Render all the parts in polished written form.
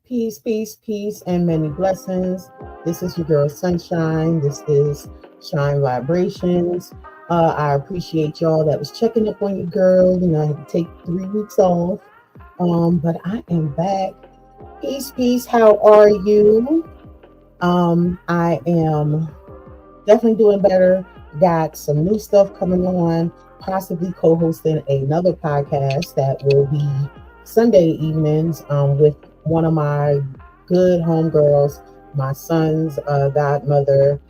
Peace, peace, peace, and many blessings. This is your girl Sunshine. This is Shine Vibrations. I appreciate y'all that was checking up on your girl. I had to take 3 weeks off, but I am back. Peace, peace. How are you? I am definitely doing better. Got some new stuff coming on. Possibly co-hosting another podcast that will be Sunday evenings with one of my good homegirls, my son's godmother.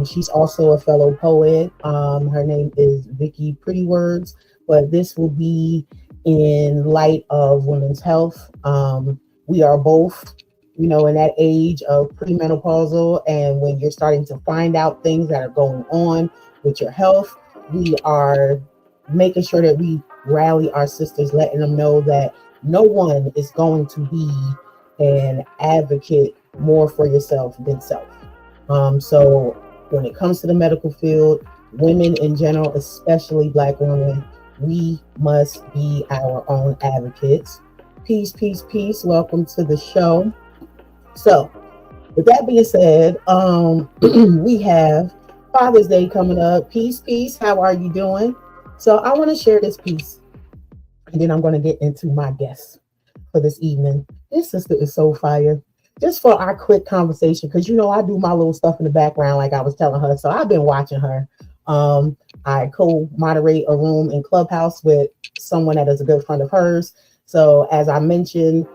She's also a fellow poet. Her name is Vicky Pretty Words, but this will be in light of women's health. We are both, in that age of premenopausal, and when you're starting to find out things that are going on with your health, we are making sure that we rally our sisters, letting them know that no one is going to be an advocate more for yourself than self. So when it comes to the medical field, women in general, especially Black women, we must be our own advocates. Peace, peace, peace. Welcome to the show. So, with that being said, we have Father's Day coming up. Peace, peace. How are you doing? So, I want to share this piece, and then I'm going to get into my guest for this evening. This sister is so fire. Just for our quick conversation, because I do my little stuff in the background, like I was telling her. So I've been watching her. I co-moderate a room in Clubhouse with someone that is a good friend of hers. So as I mentioned,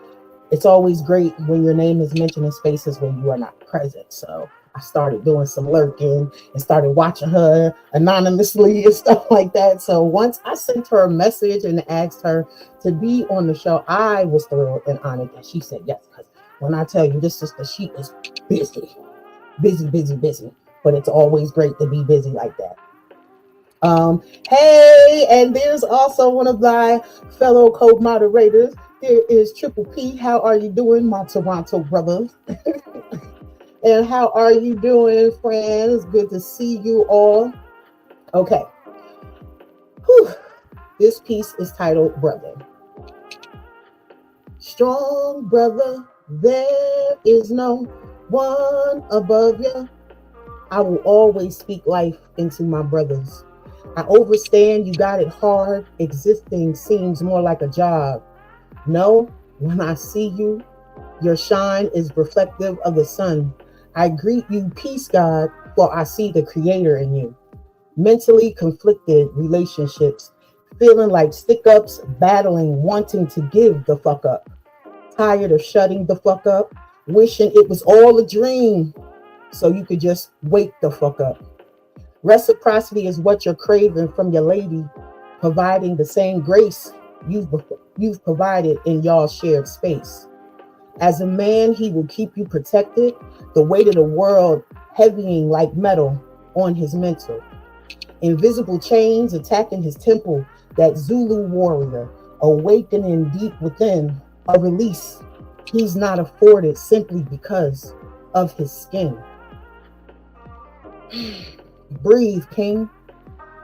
it's always great when your name is mentioned in spaces where you are not present. So I started doing some lurking and started watching her anonymously and stuff like that. So once I sent her a message and asked her to be on the show, I was thrilled and honored that she said yes. Because when I tell you, this sister, she is busy, busy, busy, busy. But it's always great to be busy like that. Hey, and there's also one of my fellow co-moderators. There is Triple P. How are you doing, my Toronto brothers? And how are you doing, friends? Good to see you all. Okay. Whew. This piece is titled Brother. Strong brother, there is no one above you. I will always speak life into my brothers. I overstand you got it hard. Existing seems more like a job. No, when I see you, your shine is reflective of the sun. I greet you, peace God, for I see the creator in you. Mentally conflicted relationships, feeling like stick-ups, battling, wanting to give the fuck up. Tired of shutting the fuck up, wishing it was all a dream so you could just wake the fuck up. Reciprocity is what you're craving from your lady, providing the same grace you've provided in y'all's shared space. As a man, he will keep you protected, the weight of the world heavying like metal on his mental. Invisible chains attacking his temple, that Zulu warrior, awakening deep within, a release he's not afforded simply because of his skin. Breathe, King.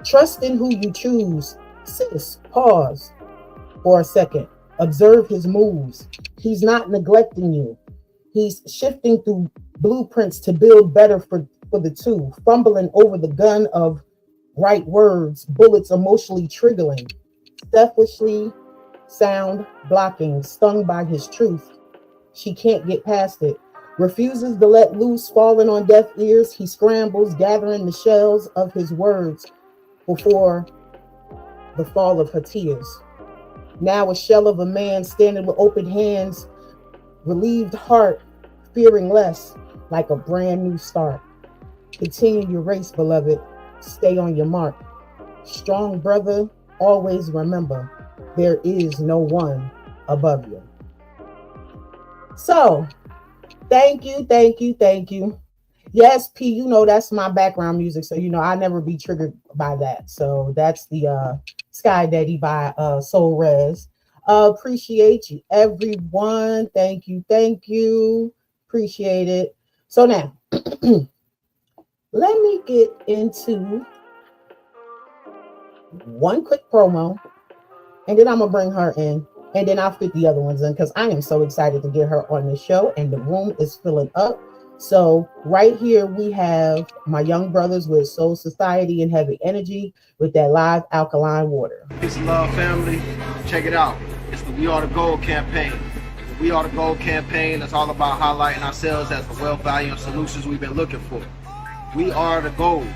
Trust in who you choose. Sis, pause for a second. Observe his moves. He's not neglecting you. He's shifting through blueprints to build better for the two, fumbling over the gun of right words, bullets emotionally triggering, selfishly sound blocking, stung by his truth. She can't get past it. Refuses to let loose, falling on deaf ears. He scrambles, gathering the shells of his words before the fall of her tears. Now a shell of a man standing with open hands, relieved heart, fearing less, like a brand new start. Continue your race, beloved. Stay on your mark. Strong brother, always remember, there is no one above you. So, thank you, thank you, thank you. Yes, P, that's my background music, so I never be triggered by that. So that's the Sky Daddy by Soul Res. Appreciate you, everyone. Thank you, thank you. Appreciate it. So now, let me get into one quick promo, and then I'm gonna bring her in, and then I'll fit the other ones in because I am so excited to get her on the show, and the room is filling up. So right here we have my young brothers with Soul Society and Heavy Energy with that live alkaline water. Peace and love, family. Check it out. It's the We Are the Gold campaign. The We Are the Gold campaign is all about highlighting ourselves as the wealth, value, and solutions we've been looking for. We are the gold.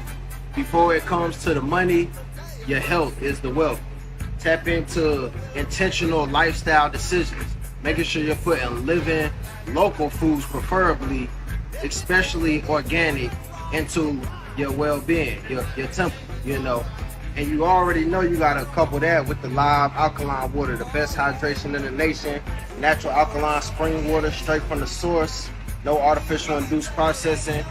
Before it comes to the money, your health is the wealth. Tap into intentional lifestyle decisions, making sure you're putting living, local foods preferably, especially organic, into your well-being, your temple, you know. And you already know you gotta couple that with the live alkaline water, the best hydration in the nation, natural alkaline spring water straight from the source, no artificial induced processing.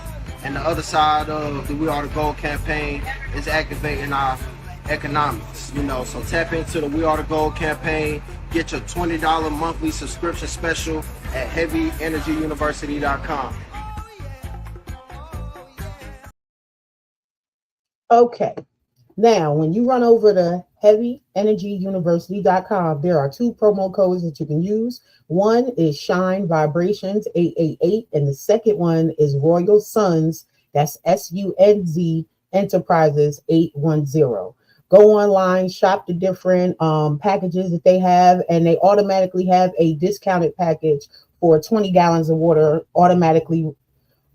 And the other side of the We Are the Gold campaign is activating our economics, you know. So tap into the We Are the Gold campaign, get your $20 monthly subscription special at heavyenergyuniversity.com. Okay. Now, when you run over to heavyenergyuniversity.com, there are two promo codes that you can use. One is Shine Vibrations 888, and the second one is Royal Sons, that's SUNZ Enterprises 810. Go online, shop the different packages that they have, and they automatically have a discounted package for 20 gallons of water automatically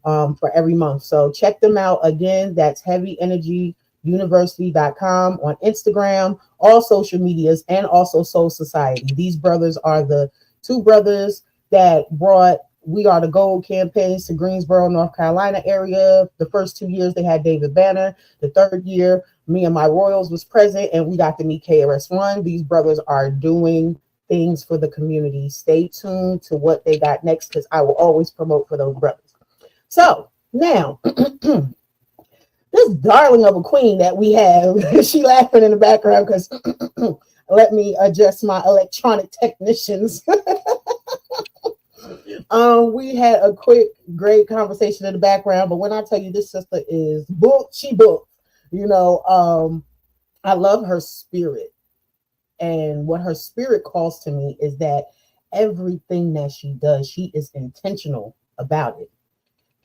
for every month. So check them out. Again, that's heavyenergyuniversity.com on Instagram, all social medias, and also Soul Society. These brothers are the two brothers that brought We Are the Gold campaigns to Greensboro, North Carolina area. The first 2 years they had David Banner. The third year, me and my Royals was present, and we got to meet KRS-One. These brothers are doing things for the community. Stay tuned to what they got next, because I will always promote for those brothers. So now, this darling of a queen that we have, she laughing in the background because let me adjust my electronic technicians. We had a quick, great conversation in the background, but when I tell you this sister is booked, she booked. You know, I love her spirit, and what her spirit calls to me is that everything that she does, she is intentional about it.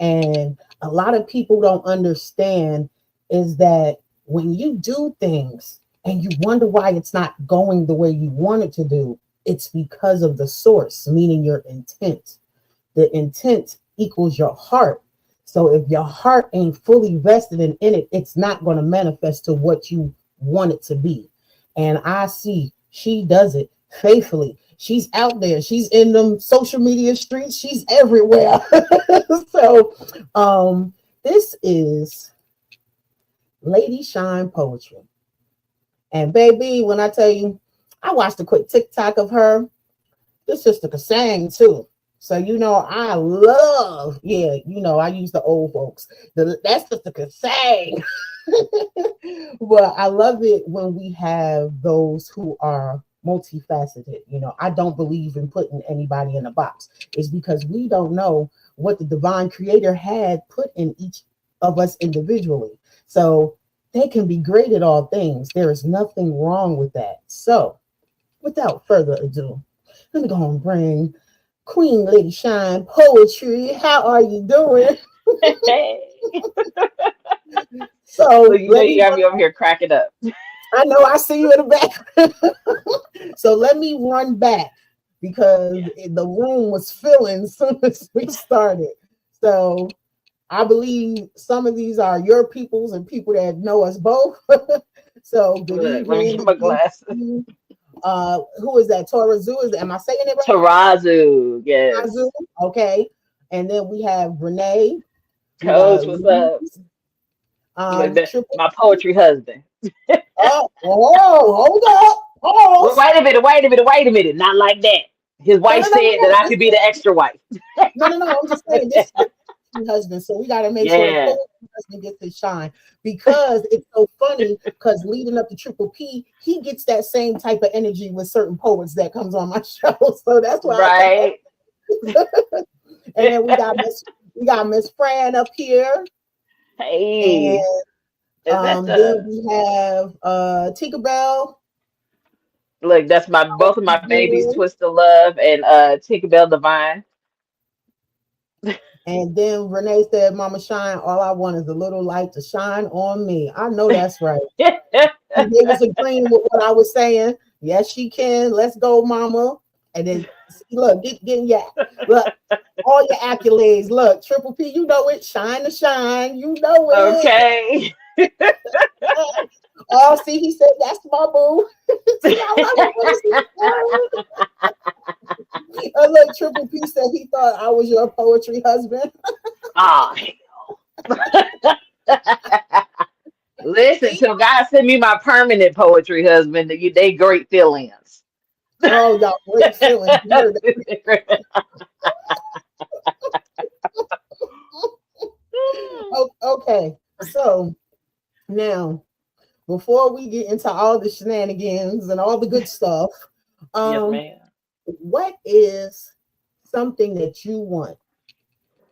And a lot of people don't understand is that when you do things and you wonder why it's not going the way you want it to do, it's because of the source, meaning your intent. The intent equals your heart. So if your heart ain't fully vested in it, it's not going to manifest to what you want it to be. And I see she does it faithfully. She's out there. She's in them social media streets. She's everywhere. So this is Lady Shine Poetry. And baby, when I tell you, I watched a quick TikTok of her. This sister could sing too. So, you know, I love, I use the old folks. That sister could sing. But I love it when we have those who are multifaceted. You know, I don't believe in putting anybody in a box. It's because we don't know what the divine creator had put in each of us individually. So they can be great at all things. There is nothing wrong with that. So without further ado, let me go and bring Queen Lady Shine Poetry. How are you doing? Hey. So you know you got me over here cracking up. I know, I see you in the back. So let me run back because the room was filling as soon as we started. So I believe some of these are your peoples and people that know us both. So good evening. Let me get my glasses. Who is that? Torazu? Am I saying it right? Tarazu, yes. Torazu, okay. And then we have Renee. Coach, what's up? My poetry husband. Hold up. Well, wait a minute. Not like that. His wife said that I could be the extra wife. No. I'm just saying this is husband. So we got to make sure the husband gets his shine, because it's so funny, because leading up to Triple P, he gets that same type of energy with certain poets that comes on my show. So that's why. Right. And then we got Miss Fran up here. Hey. And then we have Tinkerbell. Look, that's my both of my babies, Twist of Love and Tinkerbell Divine. And then Renee said, Mama Shine, all I want is a little light to shine on me. I know that's right. And they was agreeing with what I was saying. Yes, she can. Let's go, Mama. And then look, get your look, all your accolades. Look, Triple P, you know it. Shine to shine. You know it. Okay. Oh, see, he said that's my boo. See, I love it. Look, Triple P said he thought I was your poetry husband. Ah, listen, till God send me my permanent poetry husband, they great feelings. Oh, y'all great feelings. You heard that. Okay, so now before we get into all the shenanigans and all the good stuff, Yes, ma'am. what is something that you want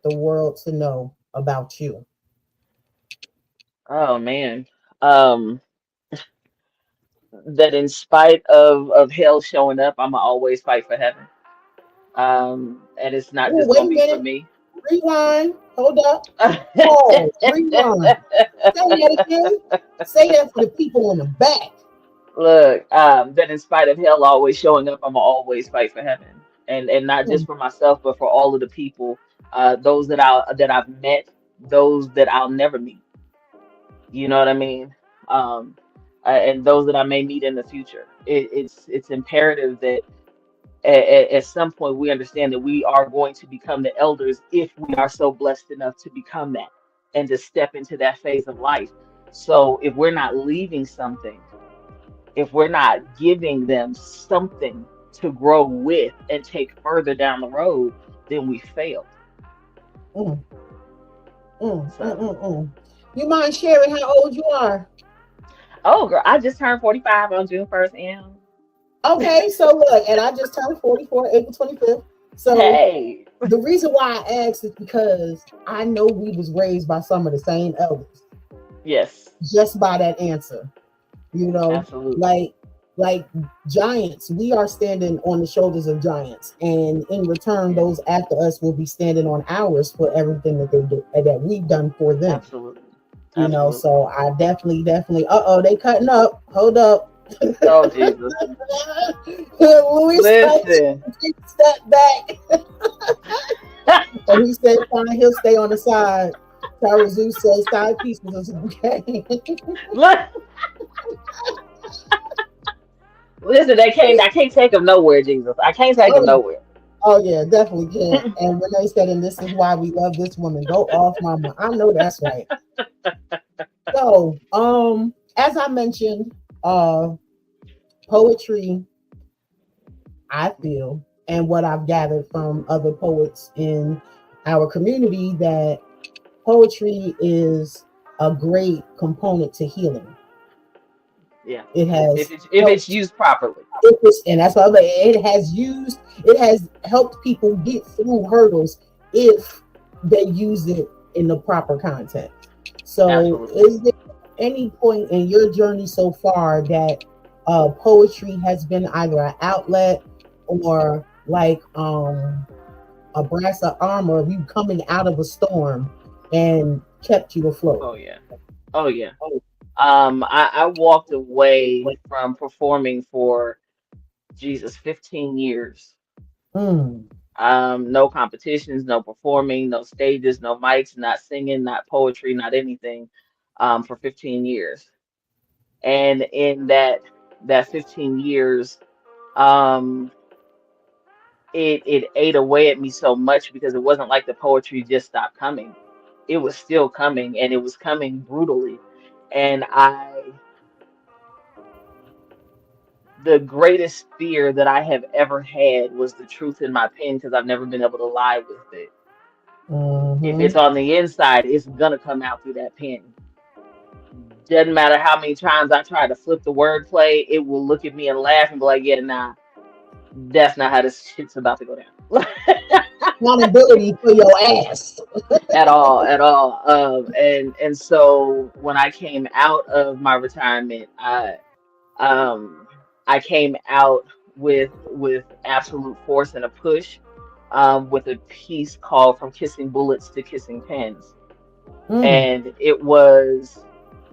the world to know about you? Oh man. Um, that in spite of hell showing up, I'ma always fight for heaven. And it's not Oh, just wait gonna a be for minute. me. Rewind. Hold up. Pause. Rewind. Say that again. Say that for the people in the back. Look, that in spite of hell always showing up, I'ma always fight for heaven. And not just Mm, for myself, but for all of the people, those that I've met, those that I'll never meet. You know what I mean? Um, and those that I may meet in the future. It's imperative that at some point we understand that we are going to become the elders if we are so blessed enough to become that and to step into that phase of life. So if we're not leaving something, if we're not giving them something to grow with and take further down the road, then we failed. mm, So, mm. You mind sharing how old you are? oh girl, I just turned 45 on June 1st, and Okay, so look, and I just turned 44 April 25th. So hey, the reason why I asked is because I know we was raised by some of the same elders yes, just by that answer. You know, absolutely, like like giants, we are standing on the shoulders of giants, and in return, yeah, those after us will be standing on ours for everything that they did that we've done for them. absolutely, You know, absolutely. so I definitely. They cutting up. Hold up. Oh Jesus, Louis listen. step back, and he said, "Fine, he'll stay on the side." Tara Zeus says, "Side pieces is okay." Look, listen, I can't take them nowhere, Jesus. I can't take them Oh, nowhere. oh yeah, definitely can. And Renee said, and this is why we love this woman. Go off, mama. I know that's right. So, as I mentioned, poetry, I feel, and what I've gathered from other poets in our community, that poetry is a great component to healing. Yeah, It has if it's helped used properly. and that's why it has helped people get through hurdles if they use it in the proper context. So Absolutely. is there any point in your journey so far that poetry has been either an outlet or like a brass of armor of you coming out of a storm and kept you afloat? Oh yeah. Oh yeah. I walked away from performing for Jesus 15 years. Mm, No competitions, no performing, no stages, no mics, not singing, not poetry, not anything, for 15 years. And in that 15 years, um, it ate away at me so much because it wasn't like the poetry just stopped coming. It was still coming, and it was coming brutally. And the greatest fear that I have ever had was the truth in my pen because I've never been able to lie with it. If mm-hmm. it's on the inside, it's gonna come out through that pen. Doesn't matter how many times I try to flip the wordplay, it will look at me and laugh and be like, "Yeah, nah, that's not how this shit's about to go down." Accountability for your ass. At all, at all. And so when I came out of my retirement, um I came out with absolute force and a push, with a piece called "From Kissing Bullets to Kissing Pens," Mm, and it was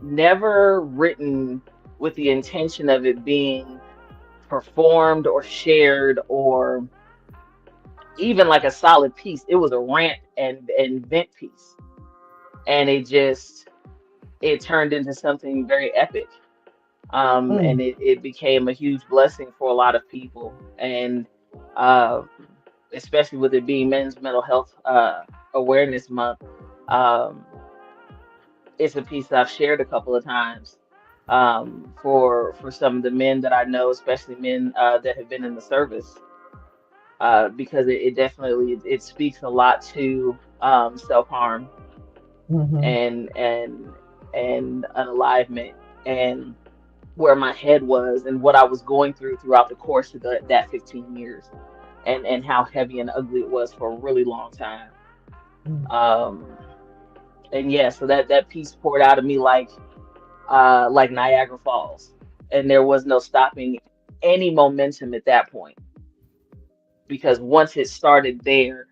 never written with the intention of it being performed or shared or even like a solid piece. It was a rant and vent piece, and it turned into something very epic. And mm, it became a huge blessing for a lot of people, and um, especially with it being Men's Mental Health Awareness Month. Um, it's a piece that I've shared a couple of times, for some of the men that I know, especially men that have been in the service, because it definitely it speaks a lot to self-harm mhm, and and unalivement, and where my head was and what I was going through throughout the course of that 15 years, and how heavy and ugly it was for a really long time. mm. Um, and yeah, so that piece poured out of me like Niagara Falls, and there was no stopping any momentum at that point, because once it started there,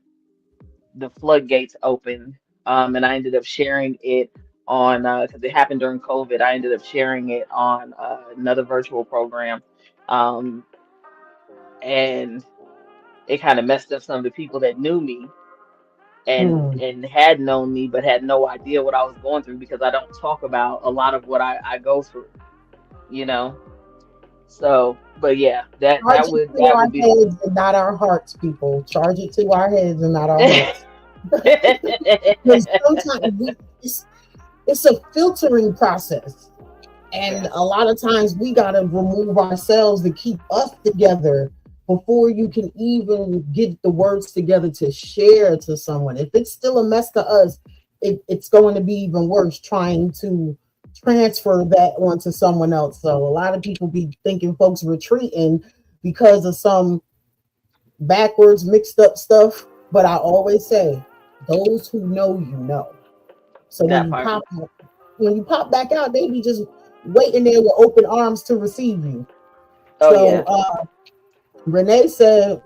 the floodgates opened. And I ended up sharing it on, because it happened during COVID. I ended up sharing it on another virtual program, um, and it kind of messed up some of the people that knew me Mm. and had known me but had no idea what I was going through, because I don't talk about a lot of what I go through, you know. So, but yeah, that Charge that it would to that our would be the heads and not our hearts, people. Charge it to our heads and not our one. hearts. Because sometimes it's a filtering process. And a Yes, lot of times we got to remove ourselves to keep us together before you can even get the words together to share to someone. If it's still a mess to us, it's going to be even worse trying to transfer that onto someone else. So a lot of people be thinking folks retreating because of some backwards, mixed up stuff. But I always say, those who know you know. So that part. when you pop back out, they be just waiting there with open arms to receive you. Oh So yeah. Renee said,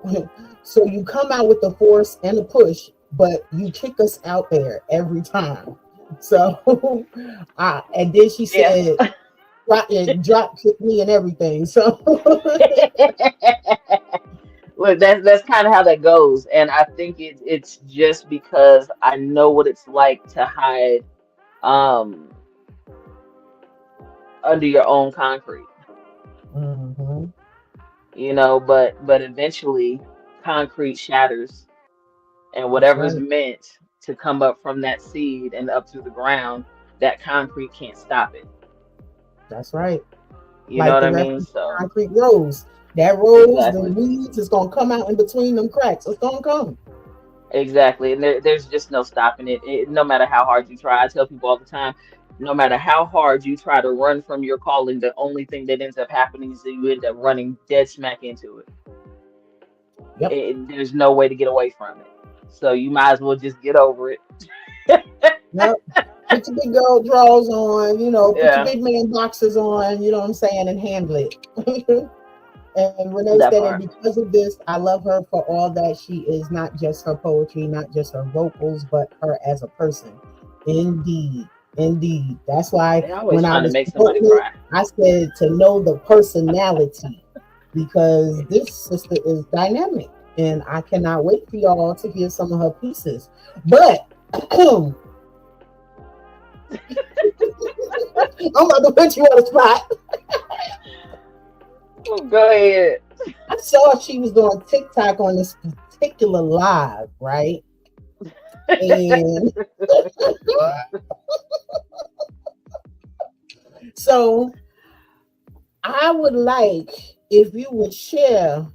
so you come out with the force and a push, but you kick us out there every time. So and then she Yeah. said, drop kick me and everything. So Look, that's kind of how that goes, and I think it's just because I know what it's like to hide um under your own concrete, mhm, but eventually concrete shatters, and that's whatever's right. meant to come up from that seed and up through the ground, that concrete can't stop it. That's right. You know Like what the I mean? reference to So concrete rose. That rose, the exactly. weeds is gonna come out in between them cracks. It's gonna come. Exactly. And there's just no stopping no matter how hard you try. I tell people all the time, no matter how hard you try to run from your calling, the only thing that ends up happening is that you end up running dead smack into it. Yep. There's no way to get away from it. So you might as well just get over it. Yep. Put your big girl drawers on, put your Yeah, big man boxers on, you know what I'm saying, and handle it. And Renee that said, and part. because of this, I love her for all that she is, not just her poetry, not just her vocals, but her as a person. Indeed. Indeed. That's why They're always when I trying to was make somebody quoting it, cry. I said to know the personality because this sister is dynamic. And I cannot wait for y'all to hear some of her pieces. But I'm about to put you on the spot. Oh, go ahead. I saw she was doing TikTok on this particular live, right? And so I would like if you would share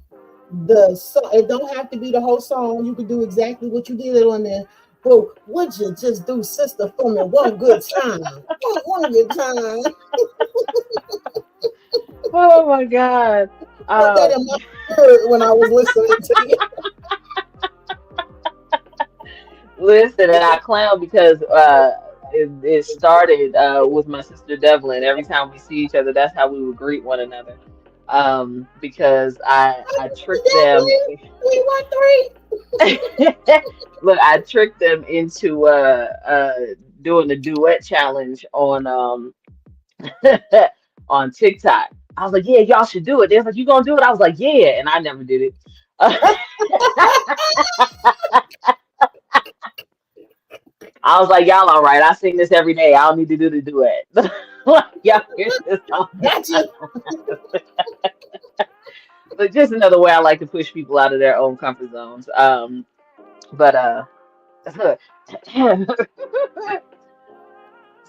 the song. It don't have to be the whole song. You could do exactly what you did on there. But would you just do sister for me one good time? One good time. Oh my God. Put that Um, in my spirit when I was listening to you. Listen, and I clown because it started with my sister Devlin. Every time we see each other, that's how we would greet one another. because I tricked them. Devlin, 313. Look, I tricked them into doing the duet challenge on on TikTok. I was like, yeah, y'all should do it. They was like, you gonna do it? I was like, yeah, and I never did it. I was like, y'all all right. I sing this every day. I don't need to do the duet. Like, y'all hear this all the Gotcha. time. But just another way I like to push people out of their own comfort zones. But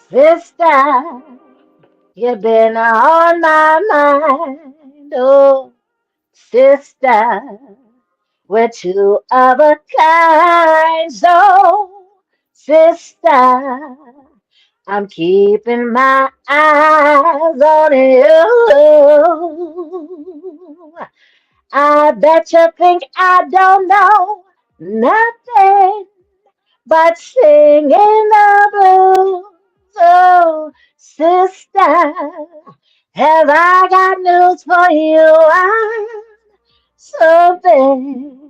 sister, you've been on my mind. Oh, sister, we're two of a kind. So, sister, I'm keeping my eyes on you. I bet you think I don't know nothing but singing the blues. Oh, sister, have I got news for you? I'm something.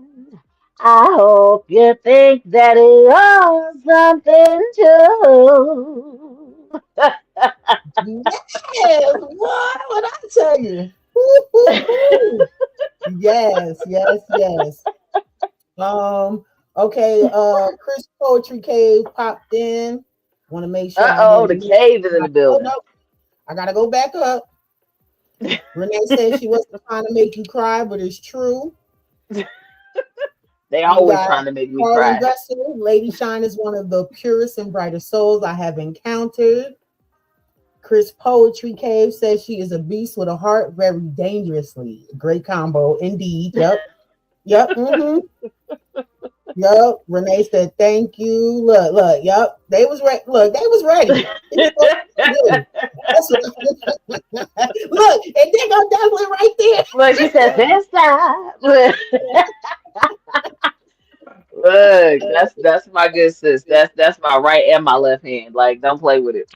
I hope you think that you're something too. Yes, what I tell you? Woo-hoo-hoo. Yes, yes, yes. Um, okay, Chris Poetry Cave popped in. Want to make sure I Uh-oh, didn't the miss. cave is in the Oh building. no, I gotta go back up. Renee said she wasn't trying to make you cry, but it's true. They We always got trying to make me Carlin cry. Vessel. Lady Shine is one of the purest and brightest souls I have encountered. Chris Poetry Cave says she is a beast with a heart very dangerously. Great combo, indeed. Yep. Yep. Yep. Renee said, thank you. Look. Yep. They was ready. Look, they was ready. It's what they do. That's look, and they go definitely right there. Look, she says this time. Look, that's my good sis. That's my right and my left hand. Like, don't play with it.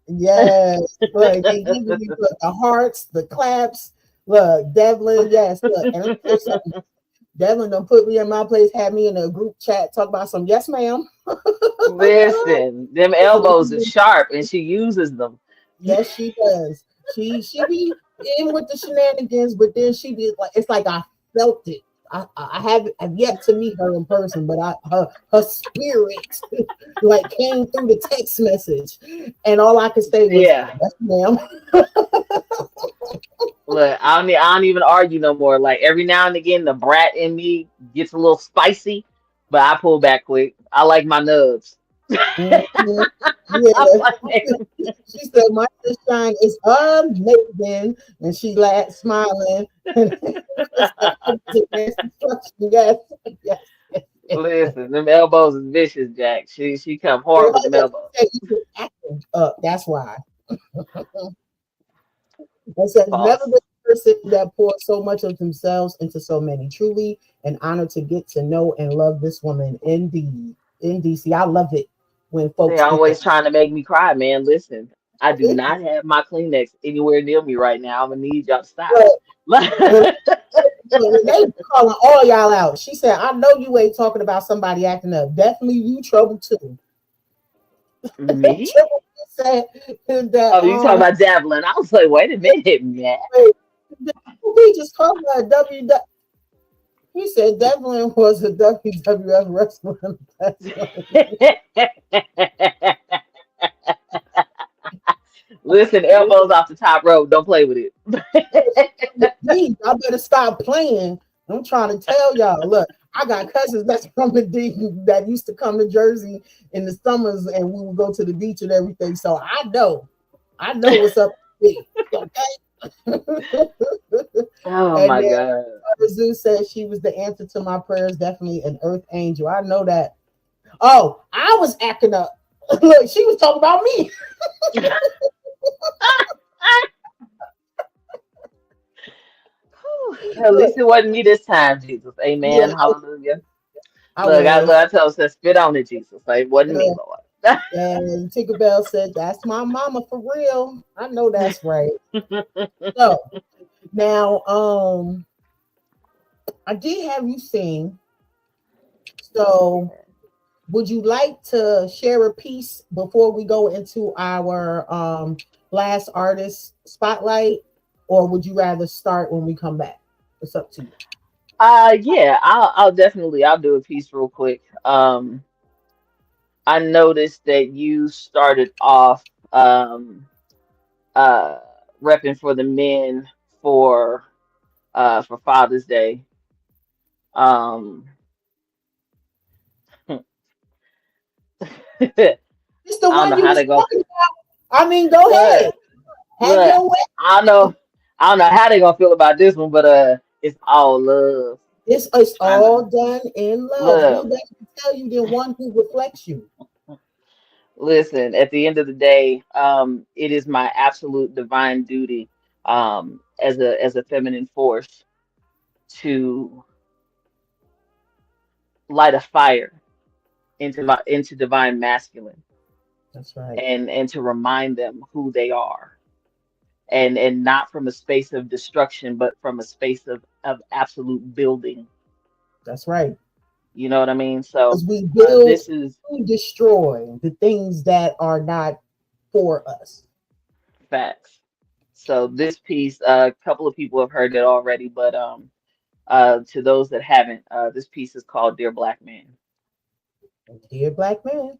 Yes. Look, they giving you the hearts, the claps. Look, Devlin, yes. Look, and let me tell you something. Devlin done put me in my place, had me in a group chat, talk about some yes, ma'am. Listen, them elbows are sharp, and she uses them. Yes, she does. She be in with the shenanigans, but then she be like, it's like I felt it. I have yet to meet her in person, but her spirit like came through the text message, and all I could say was, Yeah. "Yes, ma'am." Look, I don't even argue no more. Like every now and again, the brat in me gets a little spicy, but I pull back quick. I like my nubs. Mhm. I'm Yeah, like, she said, "My sunshine is amazing," and she laughed, smiling. Yes, yes, yes. listen, them elbows is vicious, Jack. She come hard with them elbows. Acting up. That's why. It says, never been Pause. a person that poured so much of themselves into so many. Truly an honor to get to know and love this woman. Indeed. Indeed. See, I love it when They folks do always trying to make me cry, man. Listen, I do that. not have my Kleenex anywhere near me right now. I'm gonna need y'all to stop. But when they calling all y'all out, she said, I know you ain't talking about somebody acting up. Definitely you trouble too. Me? Trouble said that Oh, you talking about Devlin? I was like, wait a minute, man. wait, we just called her a W. He said Devlin was a WWF wrestler. Listen, elbows off the top rope. Don't play with it. Please, I better stop playing. I'm trying to tell y'all. Look, I got cousins that's from the D that used to come to Jersey in the summers, and we would go to the beach and everything. So I know what's up. Okay. Oh And my then God. Zeus said she was the answer to my prayers. Definitely an earth angel. I know that. Oh, I was acting up. Look, she was talking about me. At Look, least it wasn't me this time, Jesus. yeah, Amen. Hallelujah. I Look, was. I told said, spit on it, Jesus. Like, it wasn't me, Lord. And Tinkerbell said, "That's my mama for real." I know that's right. So Now, I did have you sing. So, would you like to share a piece before we go into our last artist spotlight, or would you rather start when we come back? It's up to you. Yeah, I'll definitely I'll do a piece real quick. I noticed that you started off uh repping for the men for for Father's Day. Um I It's the don't know one you how was to go. talking about. I mean, go Look, ahead. Have look, your way. I don't know I don't know how they gonna feel about this one, but it's all love. This is Trying to all done in love. Who look, better to tell you than one who reflects you? listen, at the end of the day, it is my absolute divine duty as a feminine force to light a fire into divine masculine That's right. and to remind them who they are, and not from a space of destruction but from a space of absolute building. That's right. You know what I mean? So Because we build this is to destroy the things that are not for us. facts. So this piece, a couple of people have heard it already, but to those that haven't, this piece is called Dear Black Man. Dear black man,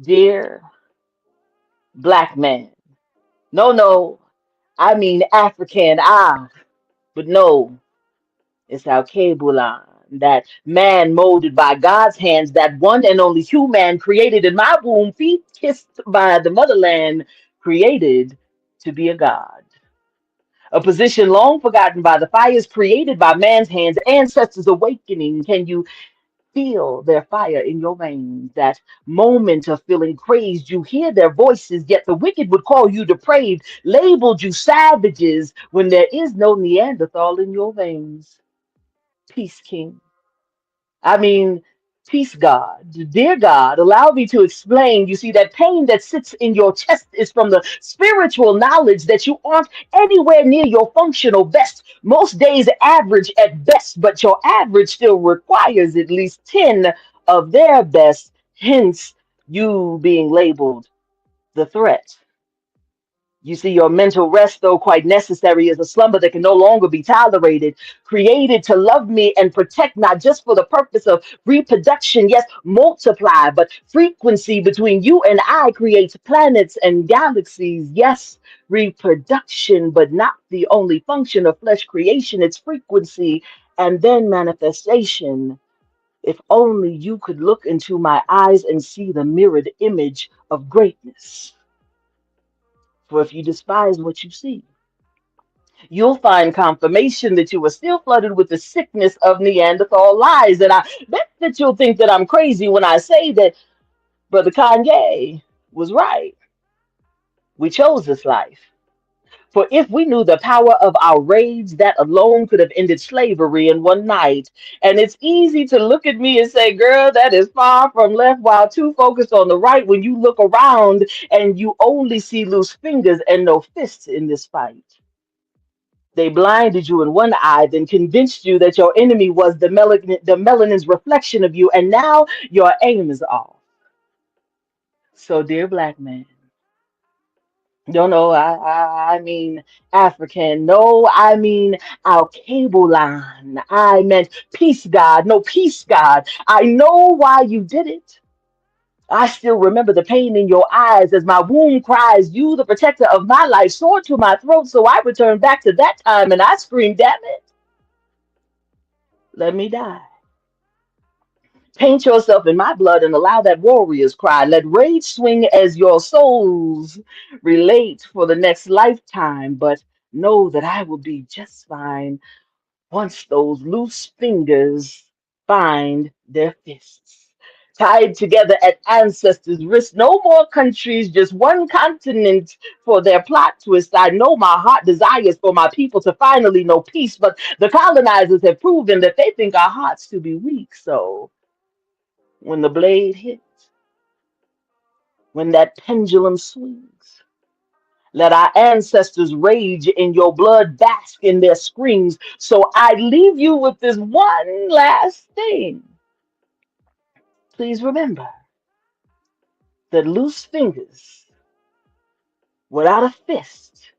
Dear Black Man. No, no, I mean African, but no, it's Al Kebulan, that man molded by God's hands, that one and only human created in my womb, feet kissed by the motherland, created to be a god. A position long forgotten by the fires created by man's hands, ancestors awakening. Can you feel their fire in your veins? That moment of feeling crazed, you hear their voices, yet the wicked would call you depraved, labeled you savages when there is no Neanderthal in your veins. Peace, King. I mean, peace, God. Dear God, allow me to explain. You see, that pain that sits in your chest is from the spiritual knowledge that you aren't anywhere near your functional best. Most days average at best, but your average still requires at least 10 of their best, hence you being labeled the threat. You see, your mental rest, though quite necessary, is a slumber that can no longer be tolerated. Created to love me and protect, not just for the purpose of reproduction, yes, multiply, but frequency between you and I creates planets and galaxies. Yes, reproduction, but not the only function of flesh creation, its frequency and then manifestation. If only you could look into my eyes and see the mirrored image of greatness. For if you despise what you see, you'll find confirmation that you are still flooded with the sickness of Neanderthal lies. And I bet that you'll think that I'm crazy when I say that Brother Kanye was right. We chose this life. For if we knew the power of our rage, that alone could have ended slavery in one night. And it's easy to look at me and say, girl, that is far from left, while too focused on the right when you look around and you only see loose fingers and no fists in this fight. They blinded you in one eye, then convinced you that your enemy was the melanin's reflection of you, and now your aim is off. So, dear black man, no, no, I mean African. No, I mean our cable line. I meant peace, God. No, peace, God. I know why you did it. I still remember the pain in your eyes as my womb cries, you, the protector of my life, soared to my throat. So I returned back to that time and I screamed, damn it, let me die. Paint yourself in my blood and allow that warrior's cry. Let rage swing as your souls relate for the next lifetime. But know that I will be just fine once those loose fingers find their fists. Tied together at ancestors' wrists. No more countries, just one continent for their plot twist. I know my heart desires for my people to finally know peace, but the colonizers have proven that they think our hearts to be weak. So when the blade hits, When that pendulum swings, let our ancestors rage in your blood, bask in their screams. So I leave you with this one last thing. Please remember that loose fingers without a fist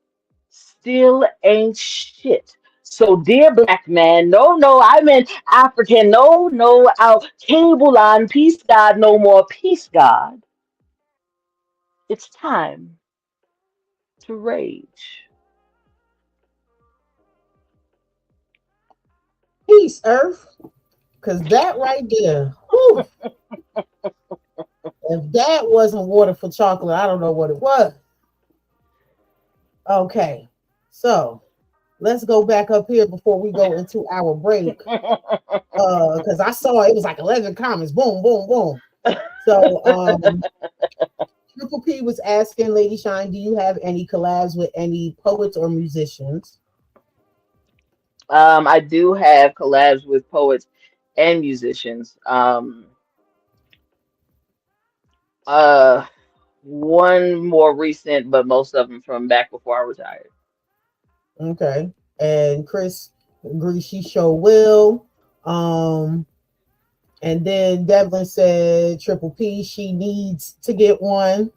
still ain't shit. So, dear black man, no, no, I meant African, no, no, our cable line, peace God, no more peace God. It's time to rage. Peace, Earth. Because that right there, whew, if that wasn't water for chocolate, I don't know what it was. Okay, so let's go back up here before we go into our break. Because I saw it was like 11 comments. Boom, boom, boom. So Triple P was asking Lady Shine, do you have any collabs with any poets or musicians? I do have collabs with poets and musicians. Uh, one more recent, but most of them from back before I retired. Okay. And Chris agrees she sure will. And then Devlin said Triple P, she needs to get one.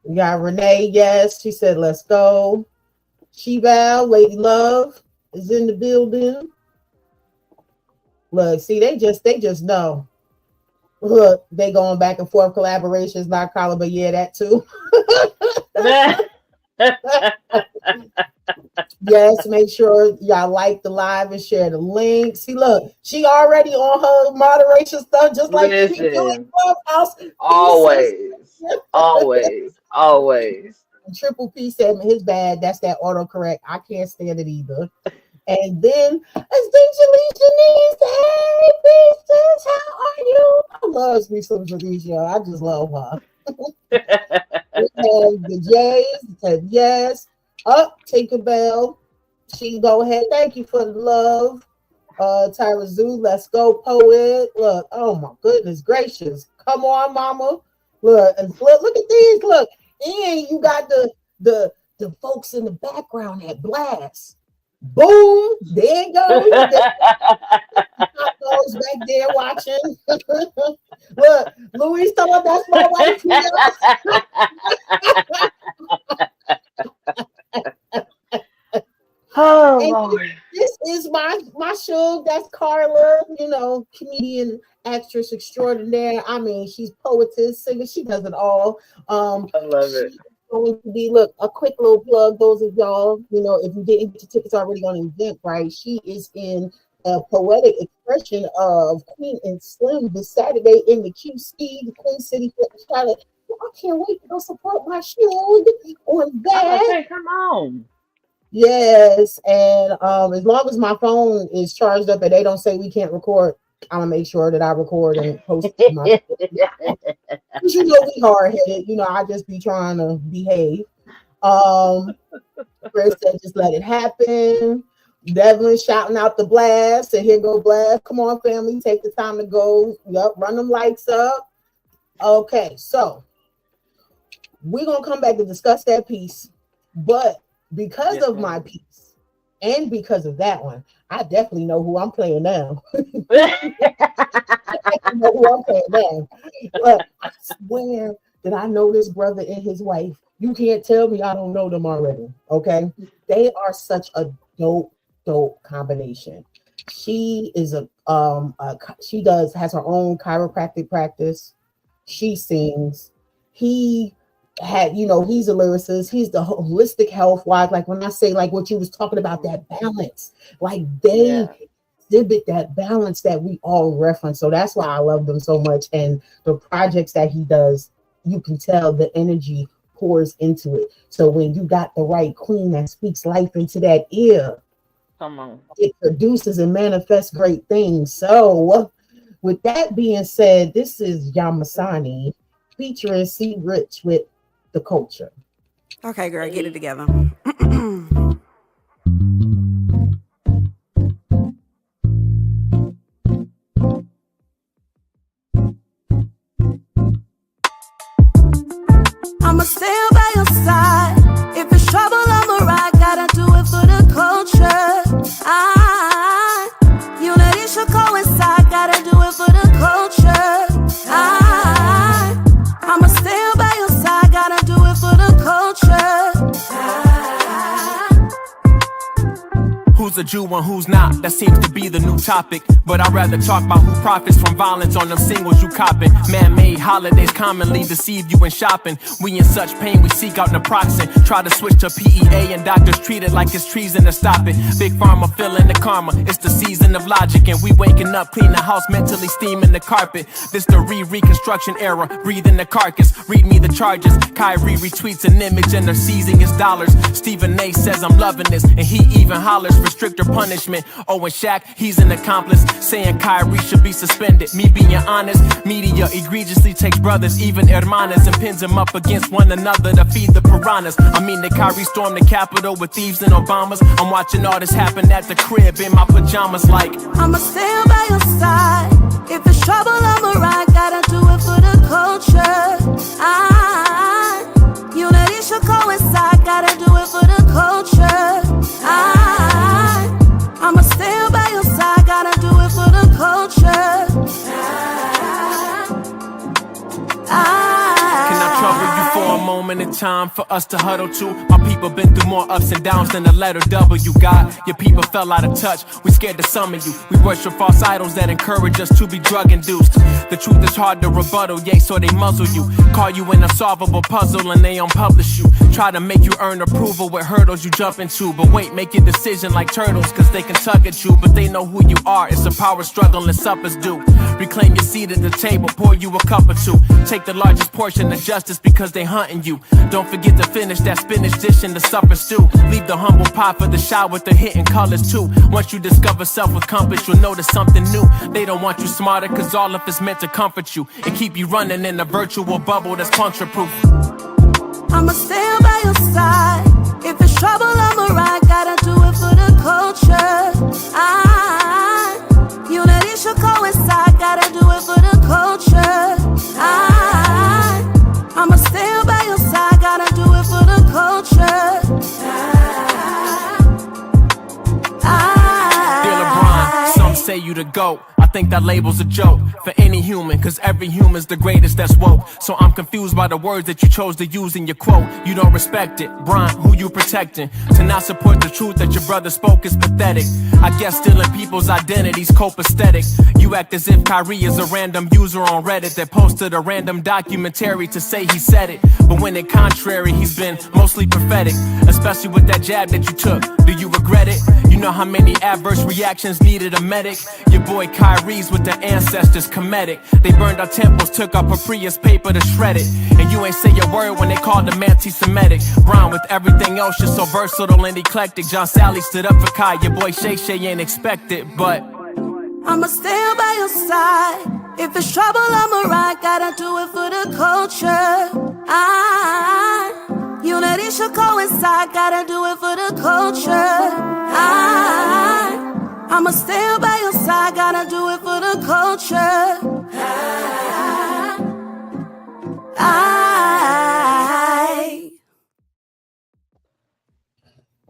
We got Renee, yes. She said, let's go. Sheval, Lady Love is in the building. Look, see, they just know. Look, they going back and forth collaborations, not collar, but yeah, that too. Yes, make sure y'all like the live and share the link. See, look, she already on her moderation stuff, just like she be doing Listen, Clubhouse pieces. always, always, always. Triple P said his bad. That's that autocorrect. I can't stand it either. And then essentially Janice, hey, princess, how are you? I love me some Janice, I just love her. And the Jays said yes. Up, Tinkerbell. She go ahead. Thank you for the love. Tyra Zoo, let's go, poet. Look, oh my goodness gracious. Come on, mama. Look, and look at these. Look, and you got the folks in the background that blast. Boom, there it goes. Goes back there watching. Look, Louise thought that's my wife. Oh And Lord. this is my show. That's Carla, comedian, actress extraordinaire. I mean, she's poetess, singer. She does it all. I love it. She's going to be a quick little plug. Those of y'all, if you didn't get your tickets already on Eventbrite, she is in a poetic expression of Queen and Slim this Saturday in the QC, the Queen City, Charlotte. I can't wait to go support my show on I'm gonna that. say, come on. Yes, and as long as my phone is charged up and they don't say we can't record, I'm gonna make sure that I record and post it to my. Because we hard headed. I just be trying to behave. Chris said just let it happen. Devlin shouting out the blast, and here go blast. Come on, family, take the time to go. Yep, run them lights up. Okay, so we're gonna come back to discuss that piece, but because of my piece and because of that one, I definitely know who I'm playing now. I know who I'm playing now. But I swear that I know this brother and his wife. You can't tell me I don't know them already. Okay, they are such a dope combination. She is she has her own chiropractic practice. She sings. He had, he's a lyricist. He's the holistic health wise. Like when I say like what you was talking about, that balance, like they exhibit that balance that we all reference. So that's why I love them so much. And the projects that he does, you can tell the energy pours into it. So when you got the right queen that speaks life into that ear, Come on. it produces and manifests great things. So with that being said, this is Yamasani featuring C Rich with The Culture. Okay, girl, get it together. I'ma stand by your side. If it's trouble, I'ma ride. Gotta do it for the culture. Unity should coincide. Gotta do it for the culture. I'ma stand by your side. Gotta do it for the culture. Who's a Jew and who's not? That seems to be the new topic. But I'd rather talk about who profits from violence on them singles you copping. Man-made holidays commonly deceive you in shopping. We in such pain, we seek out naproxen. Try to switch to PEA and doctors treat it like it's treason to stop it. Big Pharma feeling the karma. It's the season of logic and we waking up, clean the house, mentally steaming the carpet. This the reconstruction era, breathing the carcass. Read me the charges. Kyrie retweets an image and they're seizing his dollars. Stephen A says I'm loving this and he even hollers restrict or punishment. Oh, and Shaq, he's an accomplice, saying Kyrie should be suspended. Me being honest, media egregiously takes brothers, even hermanas, and pins them up against one another to feed the piranhas. I mean that Kyrie stormed the Capitol with thieves and Obamas. I'm watching all this happen at the crib in my pajamas like I'ma stand by your side. If it's trouble, I'ma ride. Gotta do it for the culture. Unity should coincide. Gotta do it for the culture. I'ma stand by your side. Gotta do it for the culture. Can I trouble you for a moment in time for us to huddle to? My people been through more ups and downs than the letter W. God, your people fell out of touch. We scared to summon you. We worship false idols that encourage us to be drug induced. The truth is hard to rebuttal, yay, so they muzzle you. Call you an unsolvable puzzle and they unpublish you. Try to make you earn approval with hurdles you jump into. But wait, make your decision like turtles, cause they can tug at you. But they know who you are, it's a power struggle and suppers do. Reclaim your seat at the table, pour you a cup or two. Take the largest portion of justice because they hunting you. Don't forget to finish that spinach dish in the supper stew. Leave the humble pie for the shot with the hitting colors too. Once you discover self with compass, you'll notice something new. They don't want you smarter cause all of it's meant to comfort you and keep you running in a virtual bubble that's puncture proof. I'ma stand by your side. If it's trouble, I'ma ride. Gotta do it for the culture. Unity should coincide. Gotta do it for the culture. I'ma stand by your side. Gotta do it for the culture. Dear LeBron, some say you the GOAT. I think that label's a joke for any human, cause every human's the greatest that's woke. So I'm confused by the words that you chose to use in your quote. You don't respect it, Bron, who you protecting? To not support the truth that your brother spoke is pathetic. I guess stealing people's identities copacetic. You act as if Kyrie is a random user on Reddit that posted a random documentary to say he said it. But when in contrary, he's been mostly prophetic. Especially with that jab that you took, do you regret it? You know how many adverse reactions needed a medic? Your boy Kyrie's with the ancestors comedic. They burned our temples, took our Papria's paper to shred it. And you ain't say a word when they called him anti-Semitic. Brown with everything else, you're so versatile and eclectic. John Sally stood up for Kai, your boy Shay Shay ain't expected, but I'ma stand by your side. If it's trouble, I'ma ride. Gotta do it for the culture. Unity should coincide. Gotta do it for the culture. I'ma stand by your side. Gotta do it for the culture.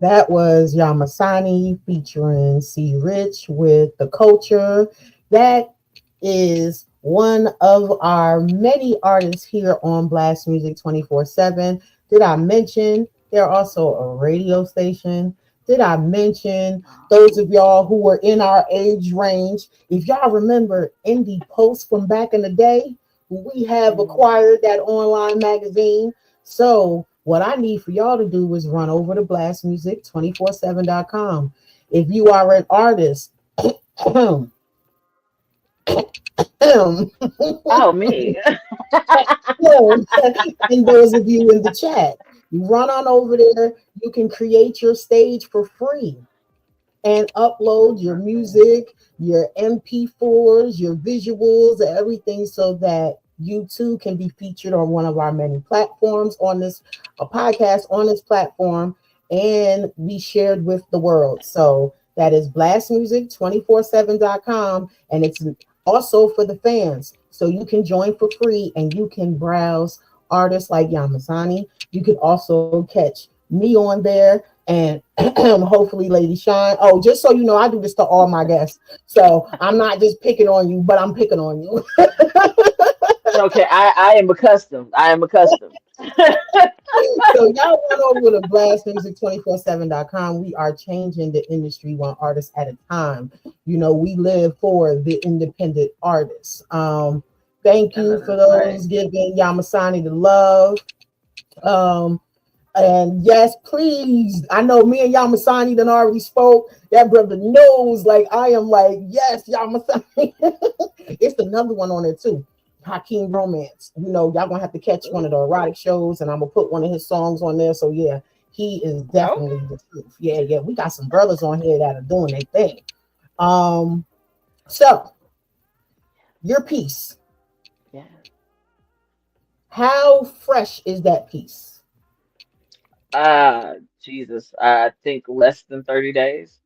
That was Yamasani featuring C. Rich with The Culture. That is one of our many artists here on Blast Music 24/7. Did I mention they're also a radio station? Did I mention those of y'all who were in our age range? If y'all remember Indie Post from back in the day, we have acquired that online magazine. So what I need for y'all to do is run over to blastmusic247.com. If you are an artist, Oh, me. and those of you in the chat, you run on over there. You can create your stage for free and upload your music, your MP4s, your visuals, everything, so that you too can be featured on one of our many platforms on this podcast on this platform and be shared with the world. So that is blastmusic247.com, and it's also for the fans. So you can join for free and you can browse artists like Yamasani. You could also catch me on there and hopefully Lady Shine. Oh, just so you know, I do this to all my guests. So I'm not just picking on you, but I'm picking on you. Okay, I am accustomed. I am accustomed. So y'all run over to blastmusic247.com. We are changing the industry one artist at a time. You know, we live for the independent artists. Thank I know you for that's right. those giving Yamasani the love. Um, and yes, please. I know me and Yamasani done already spoke. That brother knows, like I am like, yes, Yamasani. It's another one on it too. Hakeem Romance. You know, y'all gonna have to catch one of the erotic shows, and I'm gonna put one of his songs on there. So yeah, he is Okay. definitely the truth. Yeah, yeah. We got some brothers on here that are doing their thing. Um, so your piece, Yeah. how fresh is that piece? Jesus. I think less than 30 days.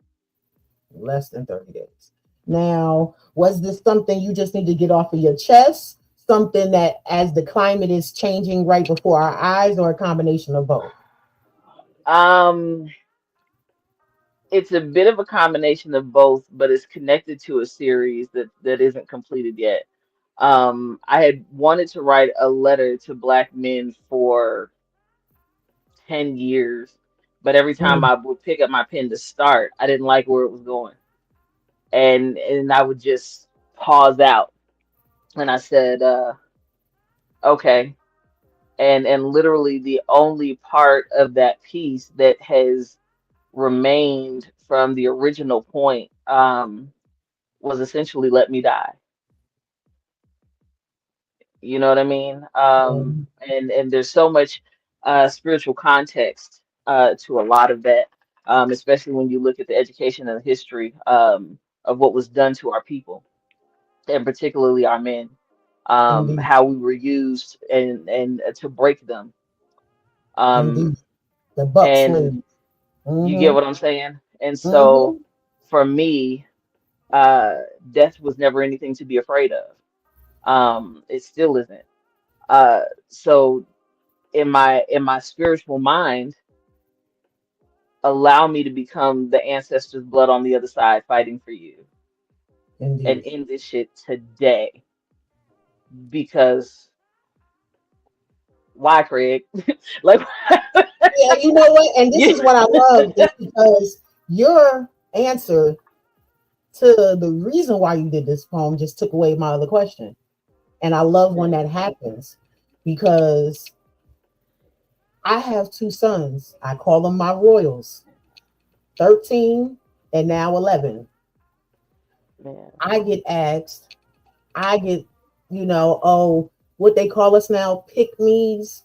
Less than 30 days. Now, was this something you just need to get off of your chest? Something that as the climate is changing right before our eyes, or a combination of both? Um, it's a bit of a combination of both, but it's connected to a series that isn't completed yet. I had wanted to write a letter to black men for 10 years, but every time Mm, I would pick up my pen to start, I didn't like where it was going. And I would just pause out and I said, okay. And literally the only part of that piece that has remained from the original point was essentially let me die. You know what I mean? um, And there's so much spiritual context to a lot of that, especially when you look at the education and history of what was done to our people, and particularly our men, indeed, how we were used and to break them. Um, indeed. The buck and slave. you get Mm-hmm. what I'm saying? And so Mm-hmm. for me, uh, death was never anything to be afraid of. It still isn't. So in my spiritual mind, allow me to become the ancestors' blood on the other side fighting for you and Indeed. end this shit today. Because why, Craig? Like, Yeah, you know what? And this yeah, is what I love is because your answer to the reason why you did this poem just took away my other question. And I love when that happens because I have two sons. I call them my royals, 13 and now 11. man, I get asked, I get, oh, what they call us now, pick me's,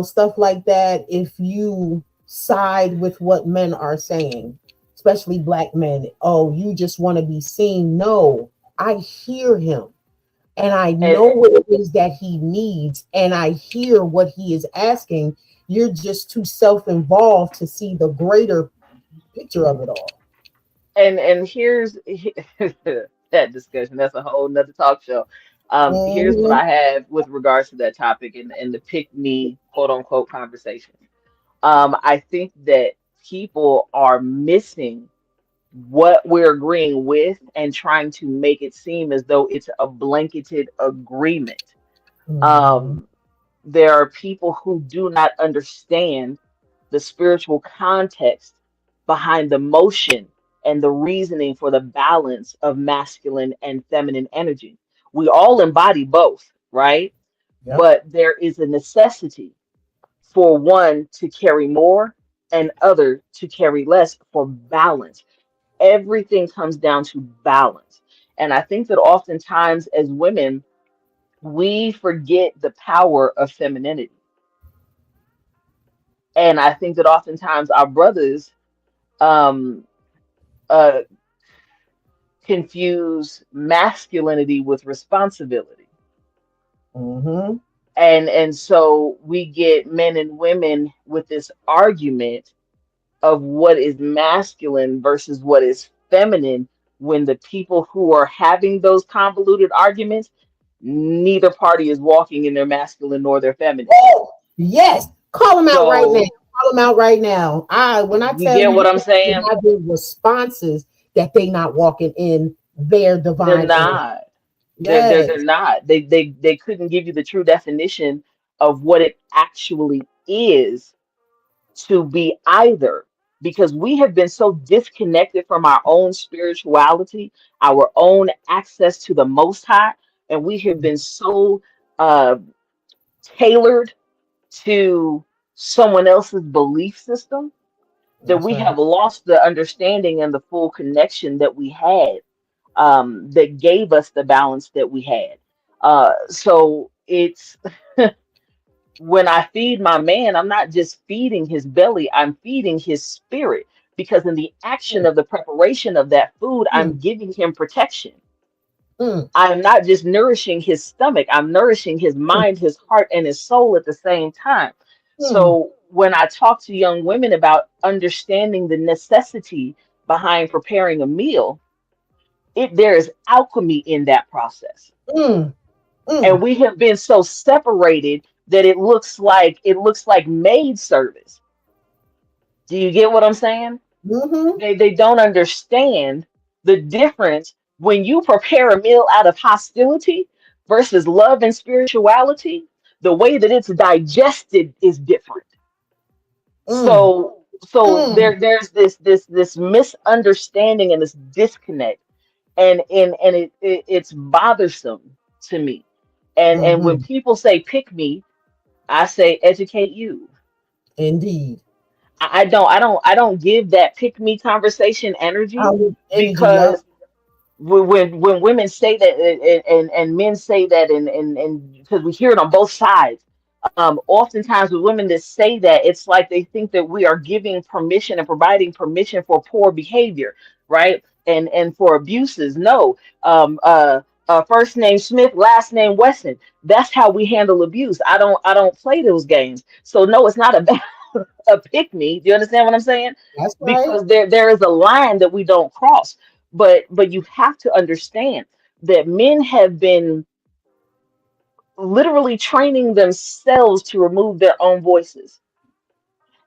stuff like that. If you side with what men are saying, especially black men, oh, you just want to be seen. No, I hear him and I and know what it is that he needs and I hear what he is asking. You're just too self involved to see the greater picture of it all. and here's that discussion. That's a whole nother talk show. Here's what Mm-hmm. I have with regards to that topic and the pick me quote unquote conversation. I think that people are missing what we're agreeing with and trying to make it seem as though it's a blanketed agreement. Mm-hmm. Um, there are people who do not understand the spiritual context behind the motion and the reasoning for the balance of masculine and feminine energy. We all embody both, right? Yep. But there is a necessity for one to carry more and other to carry less for balance. Everything comes down to balance. And I think that oftentimes as women, we forget the power of femininity. And I think that oftentimes our brothers um, uh, confuse masculinity with responsibility. Mm-hmm. And so we get men and women with this argument of what is masculine versus what is feminine when the people who are having those convoluted arguments neither party is walking in their masculine nor their feminine. Woo! Yes. Call them out right now. So Call them out right now. When I you tell get you what I'm saying? I get responses that they not walking in their They're divine energy. not. They're Yes. not. They couldn't give you the true definition of what it actually is to be either, because we have been so disconnected from our own spirituality, our own access to the Most High, and we have been so uh, tailored to someone else's belief system that That's we right. have lost the understanding and the full connection that we had, that gave us the balance that we had. So it's when I feed my man, I'm not just feeding his belly, I'm feeding his spirit. Because in the action Mm, of the preparation of that food, mm, I'm giving him protection. mm, I'm not just nourishing his stomach, I'm nourishing his mm, mind, his heart, and his soul at the same time. mm, So when I talk to young women about understanding the necessity behind preparing a meal, there is alchemy in that process. mm, And mm, we have been so separated that it looks like maid service. Do you get what I'm saying? mm-hmm. They don't understand the difference when you prepare a meal out of hostility versus love and spirituality. The way that it's digested is different. Mm, So mm, there's this misunderstanding and this disconnect, and it's bothersome to me. And when mm-hmm. people say pick me, I say educate you. Indeed. I don't give that pick me conversation energy, Our energy, yup. because when women say that, and men say that, and because we hear it on both sides, oftentimes with women that say that, it's like they think that we are giving permission and providing permission for poor behavior, right? And for abuses. No. First name Smith, last name Wesson. That's how we handle abuse. I don't play those games. So no, it's not about a pick me. Do you understand what I'm saying? That's right. Because there is a line that we don't cross. But you have to understand that men have been literally training themselves to remove their own voices.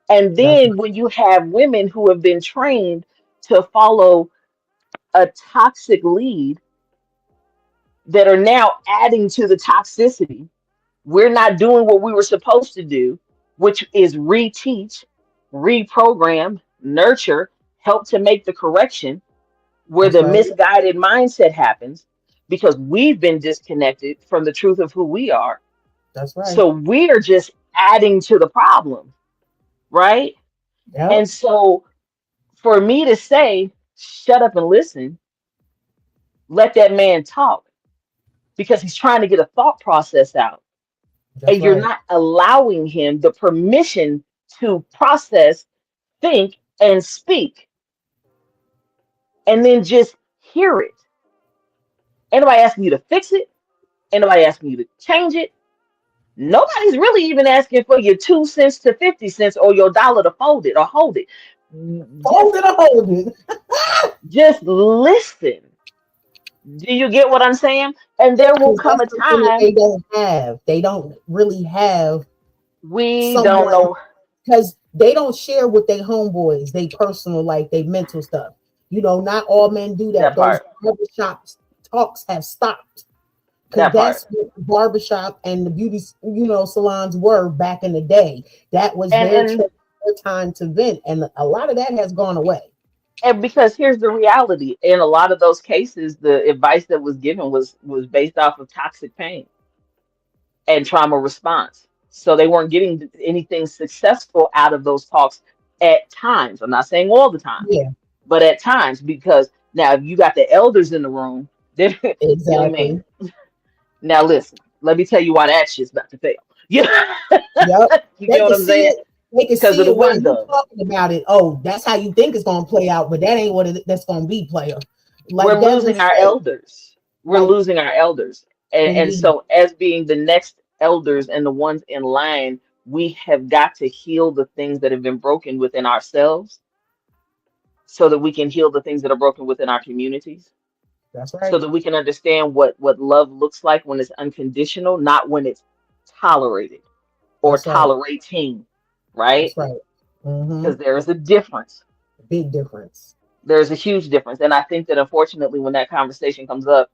And That's then when you have women who have been trained to follow a toxic lead that are now adding to the toxicity, we're not doing what we were supposed to do, which is reteach, reprogram, nurture, help to make the correction where that's the right. misguided mindset happens, because we've been disconnected from the truth of who we are. That's right. So we're just adding to the problem, right? Yep. And so for me to say, shut up and listen, let that man talk, because he's trying to get a thought process out, That's and you're right. not allowing him the permission to process, think, and speak, and then just hear it. Ain't nobody asking you to fix it. Ain't nobody asking you to change it. Nobody's really even asking for your 2 cents to 50 cents or your dollar to fold it or hold it. Just Hold it or hold it. just listen. Do you get what I'm saying? And there will Because come that's a something that time they don't have. They don't really have we don't someone, know because they don't share with their homeboys, they personal, like they mental stuff. Not all men do that. that Those part. barbershop talks have stopped, because That part. that's what the barbershop and the beauty, salons were back in the day. That was And their and their time to vent, and a lot of that has gone away. and because here's the reality. In a lot of those cases, the advice that was given was based off of toxic pain and trauma response. So they weren't getting anything successful out of those talks at times. I'm not saying all the time, Yeah, but at times, because now if you got the elders in the room, then young man, exactly. now listen, let me tell you why that shit's about to fail. Yeah, Yep. you They get what can I'm see saying? it. They can Because of see the it while you wisdom. talking about it. Oh, that's how you think it's gonna play out, but that ain't what that's gonna be, player. We're Like Devin losing our said, elders. We're like losing our elders. And indeed. so as being the next elders and the ones in line, we have got to heal the things that have been broken within ourselves so that we can heal the things that are broken within our communities. That's so right. that we can understand what love looks like when it's unconditional, not when it's tolerated or That's right. tolerating, right? That's right. Mm-hmm. Because there is a difference. Big difference. There's a huge difference. And I think that unfortunately, when that conversation comes up,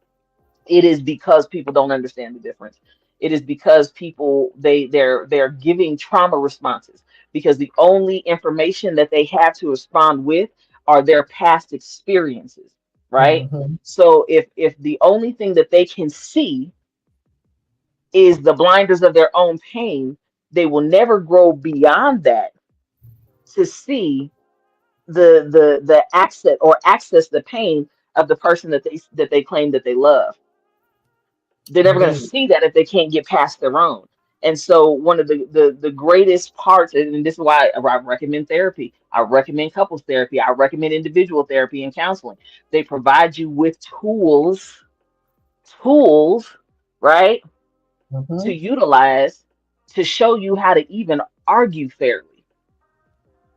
it is because people don't understand the difference. It is because people they're giving trauma responses because the only information that they have to respond with are their past experiences, right? Mm-hmm. So if the only thing that they can see is the blinders of their own pain, they will never grow beyond that to see the access or access the pain of the person that they claim that they love. They're never going to Indeed. see that if they can't get past their own. And so one of the greatest parts, and this is why I recommend therapy. I recommend couples therapy. I recommend individual therapy and counseling. They provide you with tools, right, to Mm-hmm. utilize to show you how to even argue fairly,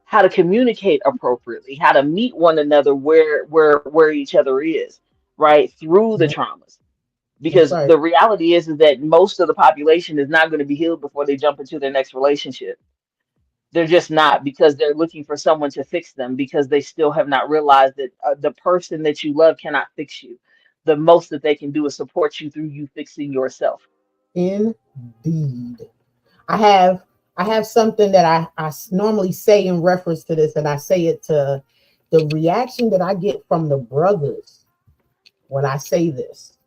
how to communicate appropriately, how to meet one another where each other is, right, through the traumas. That's Because right. the reality is that most of the population is not going to be healed before they jump into their next relationship. They're just not, because they're looking for someone to fix them, because they still have not realized that the person that you love cannot fix you. The most that they can do is support you through you fixing yourself. Indeed. I have I have something that normally say in reference to this, and I say it to the reaction that I get from the brothers when I say this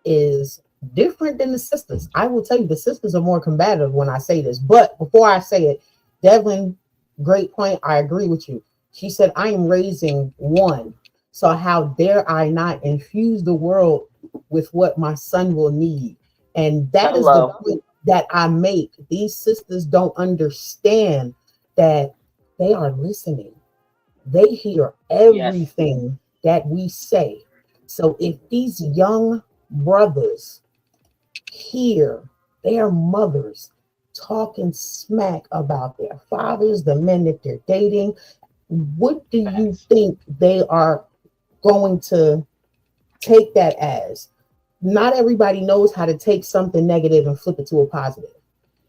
is different than the sisters. I will tell you the sisters are more combative when I say this. But before I say it, Devlin, great point. I agree with you. She said, I am raising one. So how dare I not infuse the world with what my son will need? And that is the Hello. point that I make. These sisters don't understand that they are listening. They hear Yes. everything that we say. So if these young brothers hear their mothers talking smack about their fathers, the men that they're dating, what do you Facts. think they are going to take that as? Not everybody knows how to take something negative and flip it to a positive.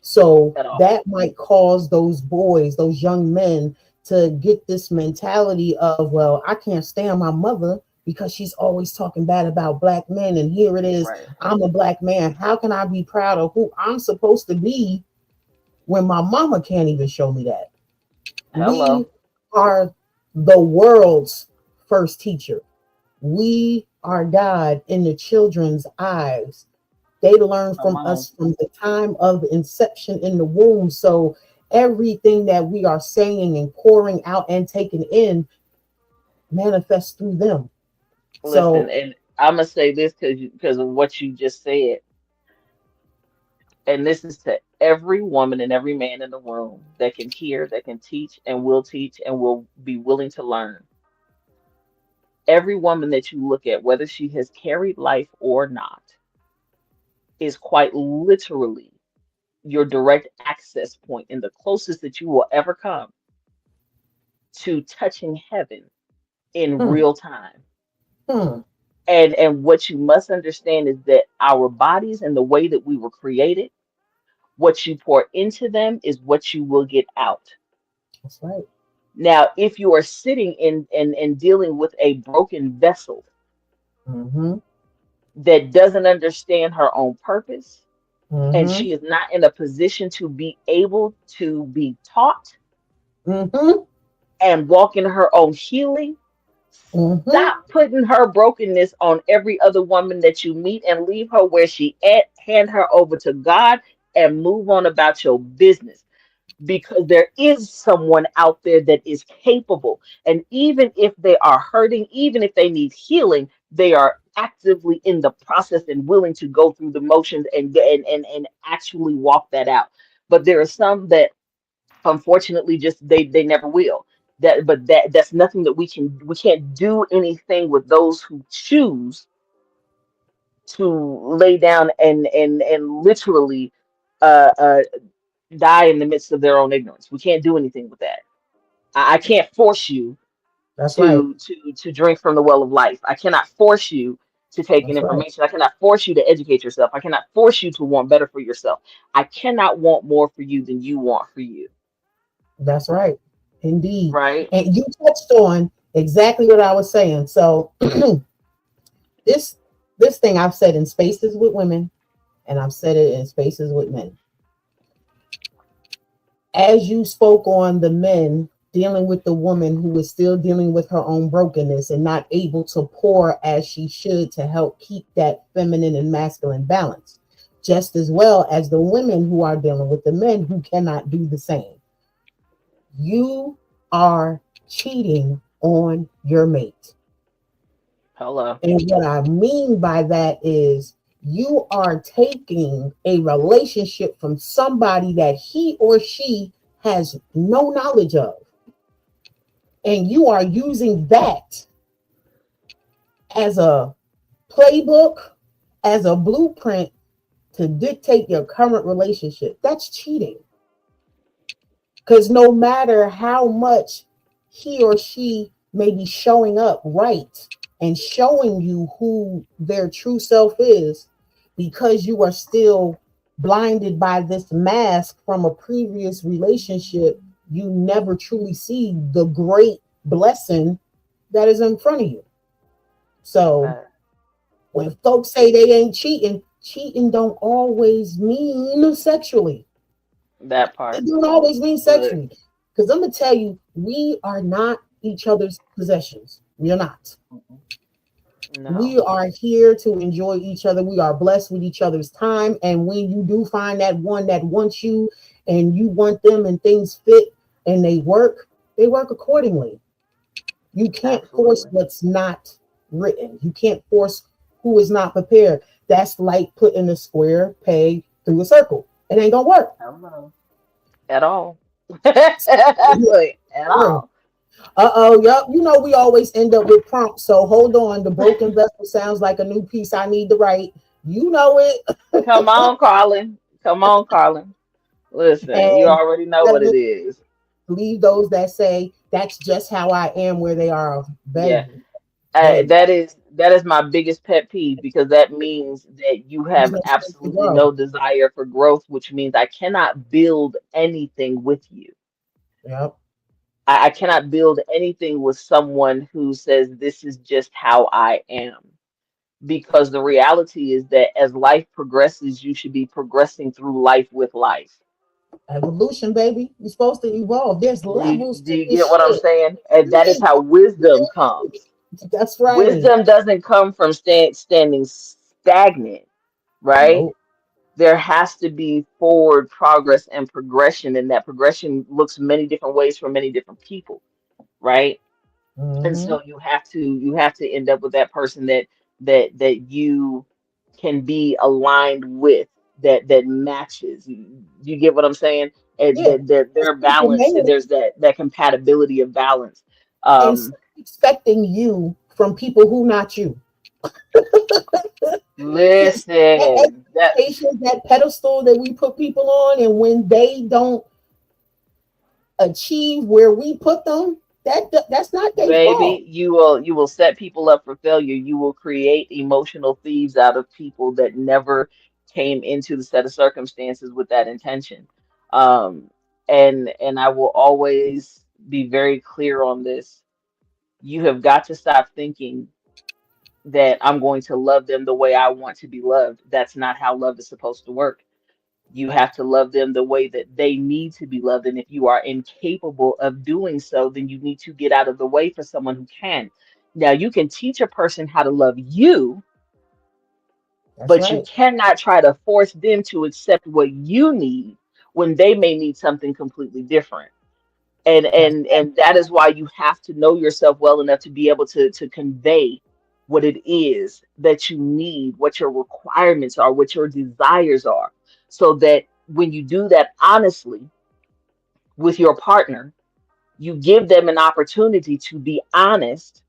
So At all. that might cause those boys, those young men, to get this mentality of, well, I can't stand my mother because she's always talking bad about black men. And here it is, Right. I'm a black man. How can I be proud of who I'm supposed to be when my mama can't even show me that? We Hello. are the world's first teacher. We are God in the children's eyes. They learn Come from on. us from the time of inception in the womb. So everything that we are saying and pouring out and taking in manifests through them. Listen, So, and I'm gonna say this because of what you just said, and this is to every woman and every man in the room that can hear, that can teach, and will be willing to learn. Every woman that you look at, whether she has carried life or not, is quite literally your direct access point and the closest that you will ever come to touching heaven in hmm, real time. hmm, And what you must understand is that our bodies and the way that we were created, what you pour into them is what you will get out. that's right. Now, if you are sitting in dealing with a broken vessel Mm-hmm, that doesn't understand her own purpose, and mm-hmm, she is not in a position to be able to be taught mm-hmm, and walk in her own healing, mm-hmm. stop putting her brokenness on every other woman that you meet and leave her where she at, hand her over to God and move on about your business, because there is someone out there that is capable. And even if they are hurting, even if they need healing, they are actively in the process and willing to go through the motions and actually walk that out. But there are some that unfortunately just they never will. That's nothing that we can't do anything with those who choose to lay down and literally uh, uh, die in the midst of their own ignorance. We can't do anything with that. I can't force you That's right. to drink from the well of life. I cannot force you to take in That's right. information. I cannot force you to educate yourself. I cannot force you to want better for yourself. I cannot want more for you than you want for you. That's right. Indeed. Right? And you touched on exactly what I was saying. So this this thing I've said in spaces with women, and I've said it in spaces with men. As you spoke on the men dealing with the woman who is still dealing with her own brokenness and not able to pour as she should to help keep that feminine and masculine balance, just as well as the women who are dealing with the men who cannot do the same. You are cheating on your mate. Hello. And what I mean by that is you are taking a relationship from somebody that he or she has no knowledge of. And you are using that as a playbook, as a blueprint to dictate your current relationship. That's cheating. Because no matter how much he or she may be showing up right and showing you who their true self is, because you are still blinded by this mask from a previous relationship, you never truly see the great blessing that is in front of you. So Uh, when folks say they ain't cheating, cheating don't always mean sexually. that It part. don't always mean Look, sexually. Because I'm gonna tell you, we are not each other's possessions. We are not. no. We are here to enjoy each other. We are blessed with each other's time. And when you do find that one that wants you and you want them and things fit and they work accordingly. You can't force Absolutely. what's not written. You can't force who is not prepared. That's like putting a square peg through a circle. It ain't gonna work. Hello. At all. Look, at all. Uh-oh, yep. You know we always end up with prompts. So hold on. The broken vessel sounds like a new piece I need to write. You know it. Come on, Carlin. Come on, Carlin. Listen, you And already know what it gotta is. leave those that say that's just how I am where they are. Yeah. Baby, baby. That is my biggest pet peeve because that means that you There's have no space to absolutely grow. no desire for growth, which means I cannot build anything with you. Yep. I cannot build anything with someone who says this is just how I am. Because the reality is that as life progresses, you should be progressing through life with life. Evolution, baby. You're supposed to evolve. There's Do you, levels do to you this get what I'm shit. saying? And that is how wisdom comes. That's right. Wisdom doesn't come from standing stagnant, right? Nope. There has to be forward progress and progression, and that progression looks many different ways for many different people, right? And Mm-hmm. so you have to end up with that person that you can be aligned with, that matches. You get what I'm saying? And Yeah. that Because they're people balanced, and may there's that compatibility of balance. and Um, expecting you from people who not you. That listen, that expectation, that pedestal that we put people on, and when they don't achieve where we put them, that's not their fault. baby, you will set people up for failure. You will create emotional thieves out of people that never came into the set of circumstances with that intention. Um, and I will always be very clear on this. You have got to stop thinking that I'm going to love them the way I want to be loved. That's not how love is supposed to work. You have to love them the way that they need to be loved. And if you are incapable of doing so, then you need to get out of the way for someone who can. Now, you can teach a person how to love you, That's but you right. cannot try to force them to accept what you need when they may need something completely different. And That's and and that is why you have to know yourself well enough to be able to convey what it is that you need, what your requirements are, what your desires are, so that when you do that honestly with your partner, you give them an opportunity to be honest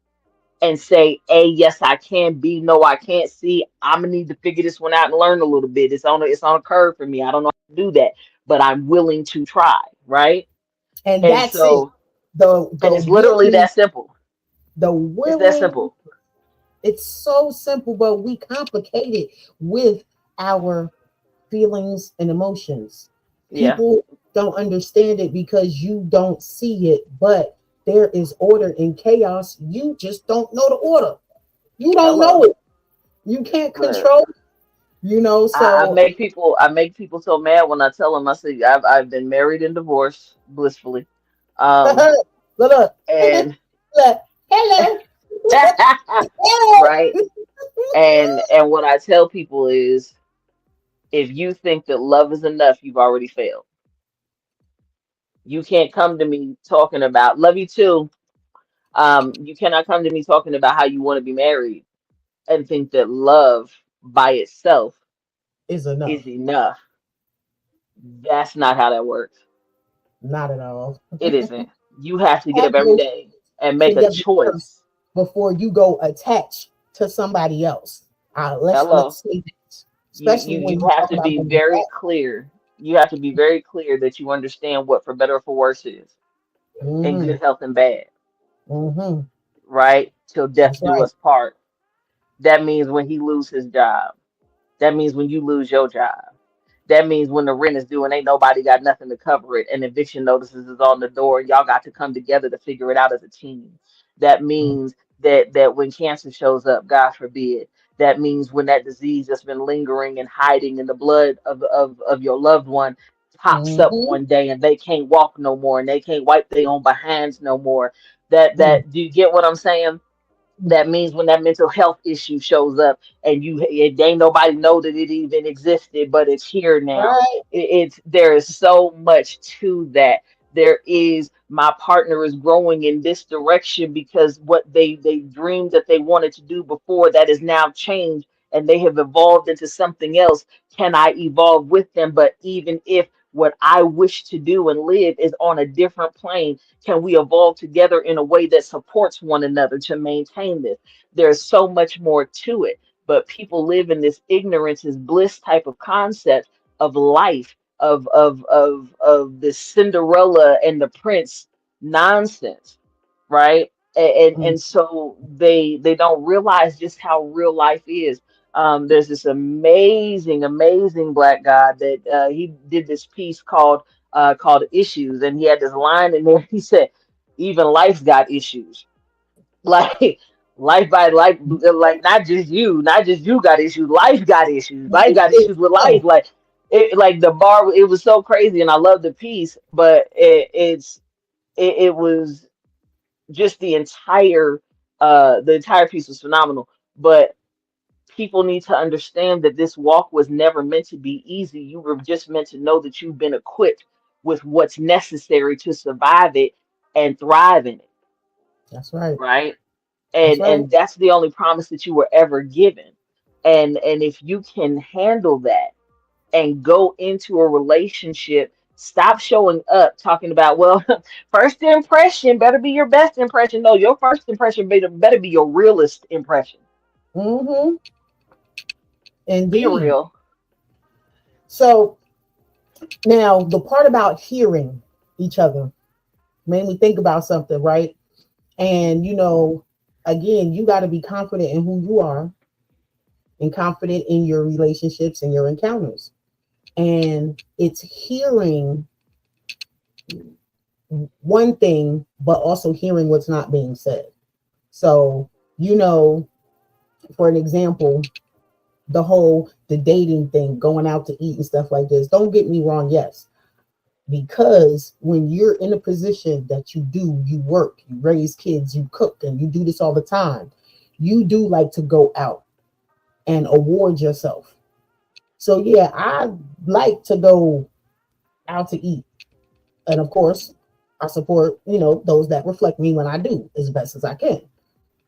and say, A, yes, I can. B, no, I can't. C, I'm gonna need to figure this one out and learn a little bit. It's on a curve for me. I don't know how to do that, but I'm willing to try, right? and And that's it. so The and the it's literally willing, that simple. the It's that willing simple. It's so simple, but we complicate it with our feelings and emotions. Yeah. People don't understand it because you don't see it, but there is order in chaos. You just don't know the order. You don't know Hello. it. You can't Look, control, I so make people so mad when I tell them. I say I've been married and divorced blissfully, um, look, look, and look, hello, hello. right. And what I tell people is, if you think that love is enough, you've already failed. You can't come to me talking about love you too. You cannot come to me talking about how you want to be married and think that love by itself Is is enough. enough. That's not how that works. Not at all. It isn't. You have to get Have up every those day and make a together first choice. before you go attach to somebody else. Let's Hello. say that, You especially you when you you have talk to about be going very back. clear. You have to be very clear that you understand what for better or for worse is, in Mm-hmm. good health and bad, Mm-hmm. right? Till death That's do right. us part. That means when he lose his job. That means when you lose your job. That means when the rent is due and ain't nobody got nothing to cover it, and eviction notices is on the door, and y'all got to come together to figure it out as a team. That means that when cancer shows up, God forbid, that means when that disease that's been lingering and hiding in the blood of your loved one pops up Mm-hmm. one day and they can't walk no more and they can't wipe their own behinds no more. Mm. That do you get what I'm saying? That means when that mental health issue shows up and it ain't nobody know that it even existed, but it's here now. Right. It's there is so much to that. There is my partner is growing in this direction because what they dreamed that they wanted to do before that is now changed and they have evolved into something else. Can I evolve with them? But even if what I wish to do and live is on a different plane, can we evolve together in a way that supports one another to maintain this? There's so much more to it, but people live in this ignorance is bliss type of concept of life, of this Cinderella and the prince nonsense, right? And Mm. so they don't realize just how real life is. There's this amazing black guy that he did this piece called Issues, and he had this line in there. He said, "Even life's got issues, like life by life, like not just you got issues. Life got issues. Life got issues with life. Oh, Like it, like the bar. It was so crazy, and I love the piece, but it was just the entire piece was phenomenal, but." People need to understand that this walk was never meant to be easy. You were just meant to know that you've been equipped with what's necessary to survive it and thrive in it, that's right. right? That's right. And that's the only promise that you were ever given. And if you can handle that and go into a relationship, stop showing up talking about, well, first impression better be your best impression. No, your first impression better be your realest impression. Mm-hmm. Be Indeed. real. So now the part about hearing each other made me think about something, right? And again, you got to be confident in who you are and confident in your relationships and your encounters. And it's hearing one thing, but also hearing what's not being said. So, you know, for an example, the dating thing, going out to eat and stuff like this. Don't get me wrong, yes. Because when you're in a position that you work, you raise kids, you cook, and you do this all the time, you do like to go out and award yourself. So yeah, I like to go out to eat. And of course, I support, those that reflect me when I do as best as I can.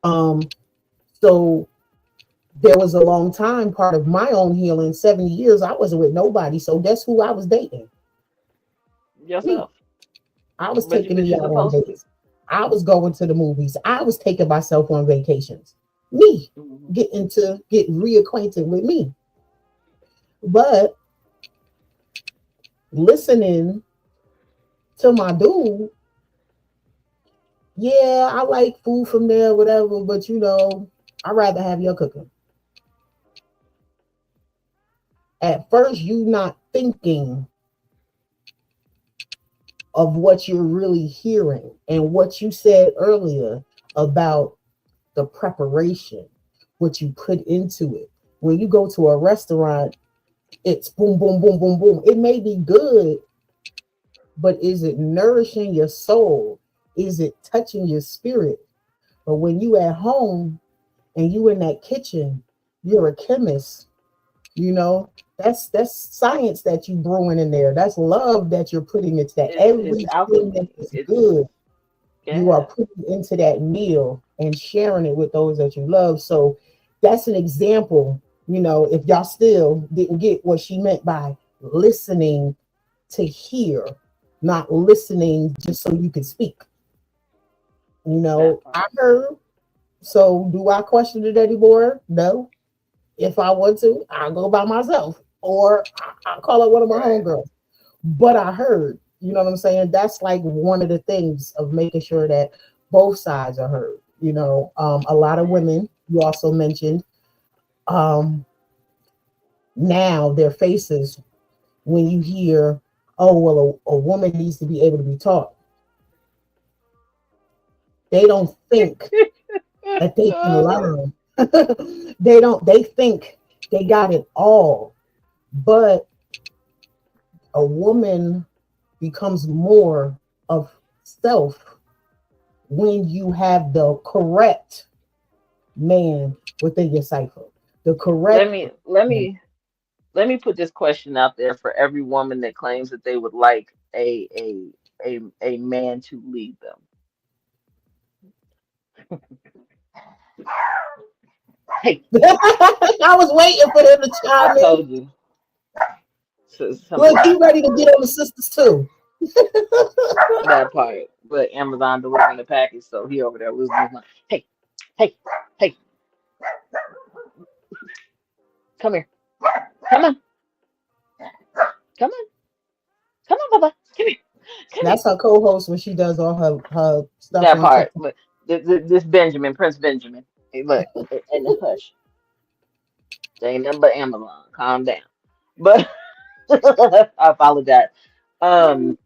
Um, so there was a long time, part of my own healing, 70 years, I wasn't with nobody. So guess who I was dating? Me. Yourself. I was But taking but me you're out on supposed to. dates. I was going to the movies. I was taking myself on vacations. Me Mhm. get reacquainted with me. But listening to my dude, yeah, I like food from there, whatever, but I'd rather have your cooking. At first, you not thinking of what you're really hearing and what you said earlier about the preparation, what you put into it. When you go to a restaurant, it's boom, boom, boom, boom, boom. It may be good, but is it nourishing your soul? Is it touching your spirit? But when you at home and you in that kitchen, you're a chemist, you know, that's science that you brewing in there. That's love that you're putting into that. It's Everything that alchemy. is It's good, you are yeah. putting into that meal and sharing it with those that you love. So that's an example, you know, if y'all still didn't get what she meant by listening to hear, not listening just so you can speak. You That know, I part. heard. So do I question it anymore? No. If I want to, I'll go by myself or I'll call up one of my Right. homegirls. But I heard, you know what I'm saying? That's like one of the things of making sure that both sides are heard. You know, a lot of women, you also mentioned, um, now their faces when you hear, oh, well, a woman needs to be able to be taught. They don't think that they can learn. They think they got it all. But a woman becomes more of self when you have the correct man within your cipher. The let correct me let man. me let me put this question out there for every woman that claims that they would like a man to lead them. Hey, I was waiting for them to I chime in. told you. So Look, somebody he ready to get on the sisters too. that part, but Amazon delivering the package, so he over there losing his mind. Hey, hey, hey, come here, come on, come on, come on, Baba, come here, come here. That's her co-host when she does all her stuff That on part, TikTok. but this Benjamin, Prince Benjamin. Hey, look, and hush, there ain't nothing but Amazon. Calm down. But I apologize. Um,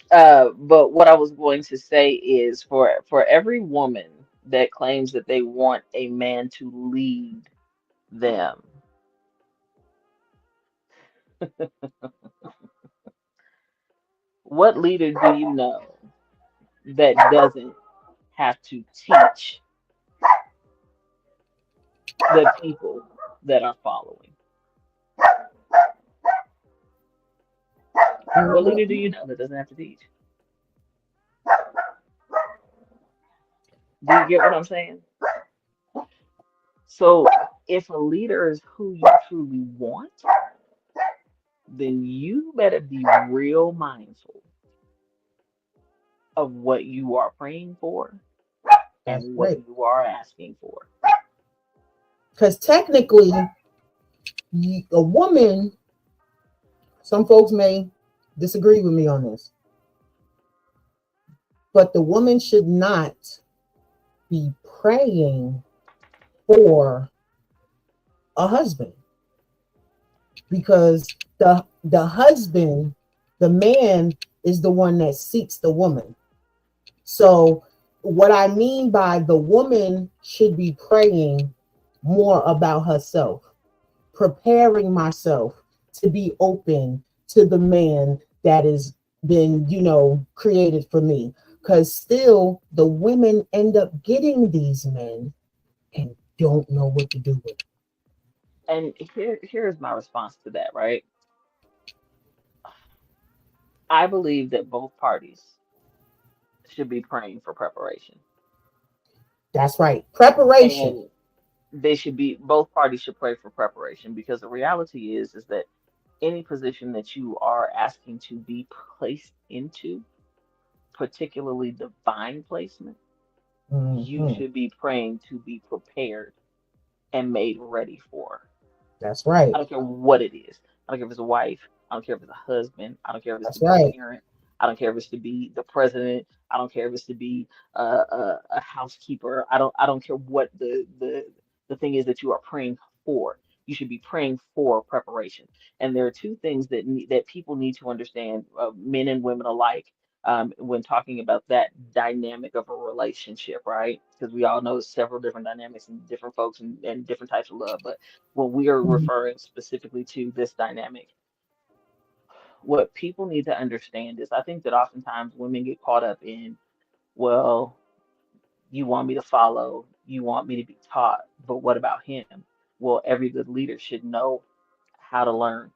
but what I was going to say is for every woman that claims that they want a man to lead them, what leader do you know that doesn't have to teach the people that are following? What leader do you know that doesn't have to teach? Do you get what I'm saying? So if a leader is who you truly want, then you better be real mindful of what you are praying for That's and what right. you are asking for. Because technically, a woman, some folks may disagree with me on this, but the woman should not be praying for a husband because the husband, the man, is the one that seeks the woman. So what I mean by the woman should be praying more about herself, preparing myself to be open to the man that has been, you know, created for me. Because still, the women end up getting these men and don't know what to do with. And here's my response to that, right? I believe that both parties should be praying for preparation. That's right. Preparation. And they should be both parties should pray for preparation because the reality is that any position that you are asking to be placed into, particularly divine placement, you Mhm. should be praying to be prepared and made ready for. That's I right. don't care what it is. I don't care if it's a wife. I don't care if it's a husband. I don't care if it's to That's be right. a parent. I don't care if it's to be the president. I don't care if it's to be a housekeeper. I don't care what the The thing is that you are praying for. You should be praying for preparation. And there are two things that people need to understand, men and women alike, when talking about that dynamic of a relationship, right? Because we all know several different dynamics and different folks and different types of love. But when we are Mhm. referring specifically to this dynamic, what people need to understand is I think that oftentimes women get caught up in, well, you want me to follow, you want me to be taught, but what about him? Well, every good leader should know how to learn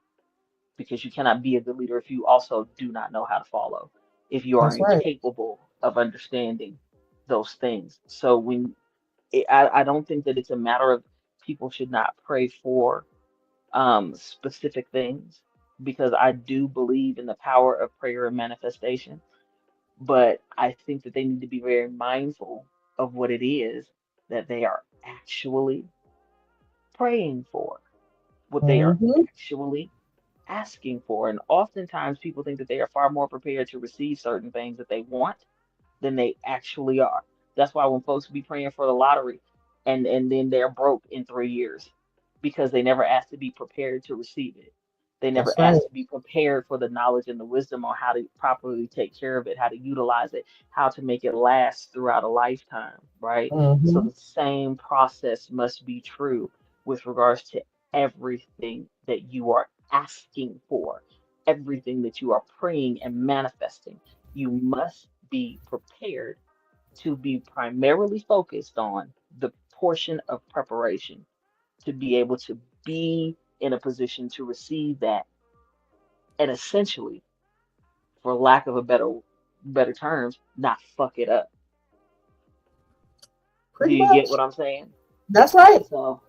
because you cannot be a good leader if you also do not know how to follow, if you are That's right. incapable of understanding those things. So I don't think that it's a matter of people should not pray for specific things because I do believe in the power of prayer and manifestation, but I think that they need to be very mindful of what it is that they are actually praying for, what they are Hmm. actually asking for. And oftentimes people think that they are far more prepared to receive certain things that they want than they actually are. That's why when folks be praying for the lottery and then they're broke in 3 years because they never asked to be prepared to receive it. They never That's right. asked to be prepared for the knowledge and the wisdom on how to properly take care of it, how to utilize it, how to make it last throughout a lifetime, right? So Hmm. the same process must be true with regards to everything that you are asking for, everything that you are praying and manifesting. You must be prepared to be primarily focused on the portion of preparation to be able to be in a position to receive that and essentially, for lack of a better terms, not fuck it up. Do Pretty you get much. what I'm saying? That's right. So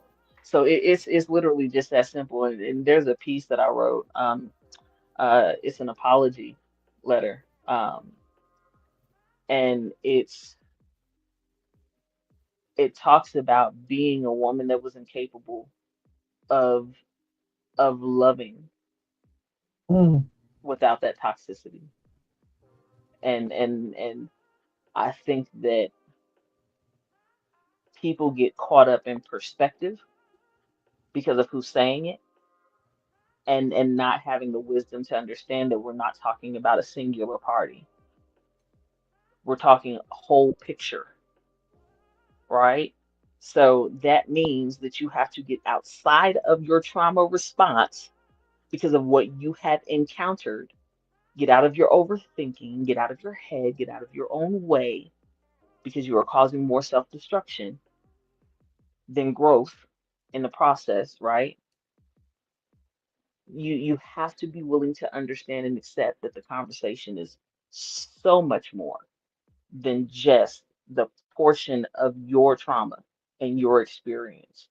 it's literally just that simple. And there's a piece that I wrote. It's an apology letter. And it talks about being a woman that was incapable of loving Mm. without that toxicity. And I think that people get caught up in perspective because of who's saying it and not having the wisdom to understand that we're not talking about a singular party. We're talking a whole picture, right? So that means that you have to get outside of your trauma response because of what you have encountered. Get out of your overthinking, get out of your head, get out of your own way because you are causing more self-destruction than growth in the process, right? You have to be willing to understand and accept that the conversation is so much more than just the portion of your trauma and your experience.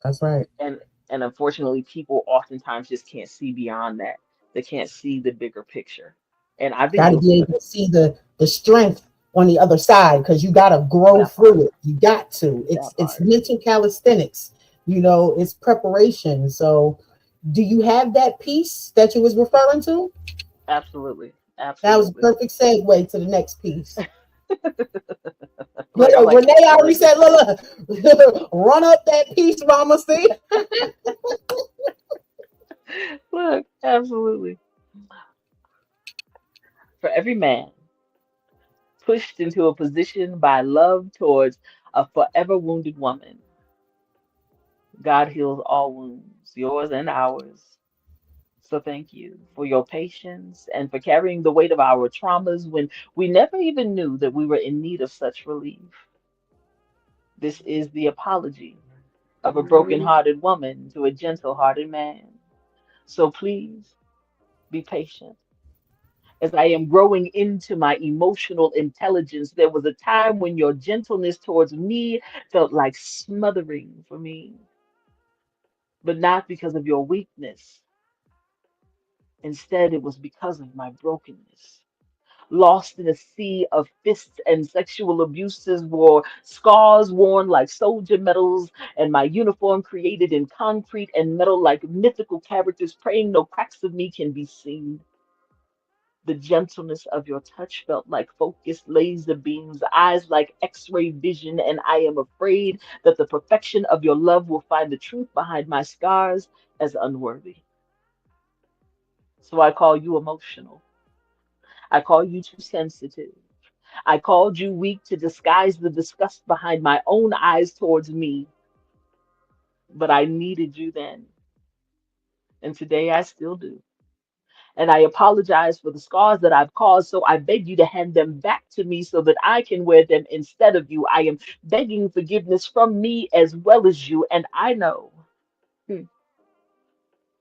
That's right. And and unfortunately, people oftentimes just can't see beyond that. They can't see the bigger picture. And I've been Got to be guilty of able to see the strength on the other side because you got to grow that part. through it. You got to. That It's part. mental calisthenics. It's preparation. So, do you have that piece that you was referring to? Absolutely. That was a Absolutely. perfect segue to the next piece. Look, I like Renee already absolutely. said, look, run up that piece, Mama. See, Look, absolutely. For every man pushed into a position by love towards a forever wounded woman, God heals all wounds, yours and ours. So thank you for your patience and for carrying the weight of our traumas when we never even knew that we were in need of such relief. This is the apology of a broken-hearted woman to a gentle-hearted man. So please be patient. As I am growing into my emotional intelligence, there was a time when your gentleness towards me felt like smothering for me, but not because of your weakness. Instead, it was because of my brokenness. Lost in a sea of fists and sexual abuses, wore scars worn like soldier medals, and my uniform created in concrete and metal like mythical characters, praying no cracks of me can be seen. The gentleness of your touch felt like focused laser beams, eyes like X-ray vision, and I am afraid that the perfection of your love will find the truth behind my scars as unworthy. So I call you emotional. I call you too sensitive. I called you weak to disguise the disgust behind my own eyes towards me, but I needed you then, and today I still do. And I apologize for the scars that I've caused, so I beg you to hand them back to me so that I can wear them instead of you. I am begging forgiveness from me as well as you, and I know, hmm,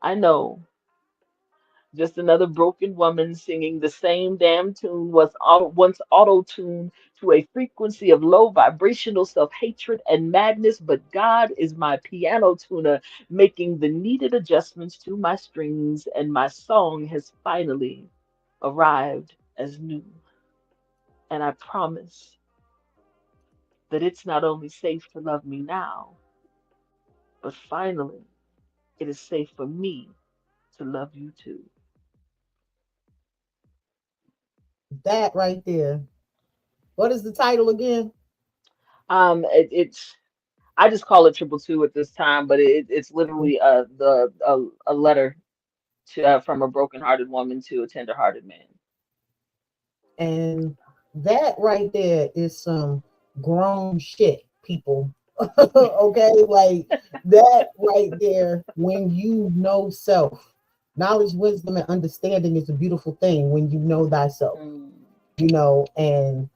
I know, just another broken woman singing the same damn tune was once auto-tuned to a frequency of low vibrational self-hatred and madness, but God is my piano tuner, making the needed adjustments to my strings, and my song has finally arrived as new. And I promise that it's not only safe to love me now, but finally, it is safe for me to love you too. That right there. What is the title again? It's I just call it triple two at this time, but it's literally a letter to from a broken-hearted woman to a tender-hearted man. And that right there is some grown shit, people. Okay, like that right there, when you know self, knowledge, wisdom, and understanding is a beautiful thing when you know thyself, Mm, and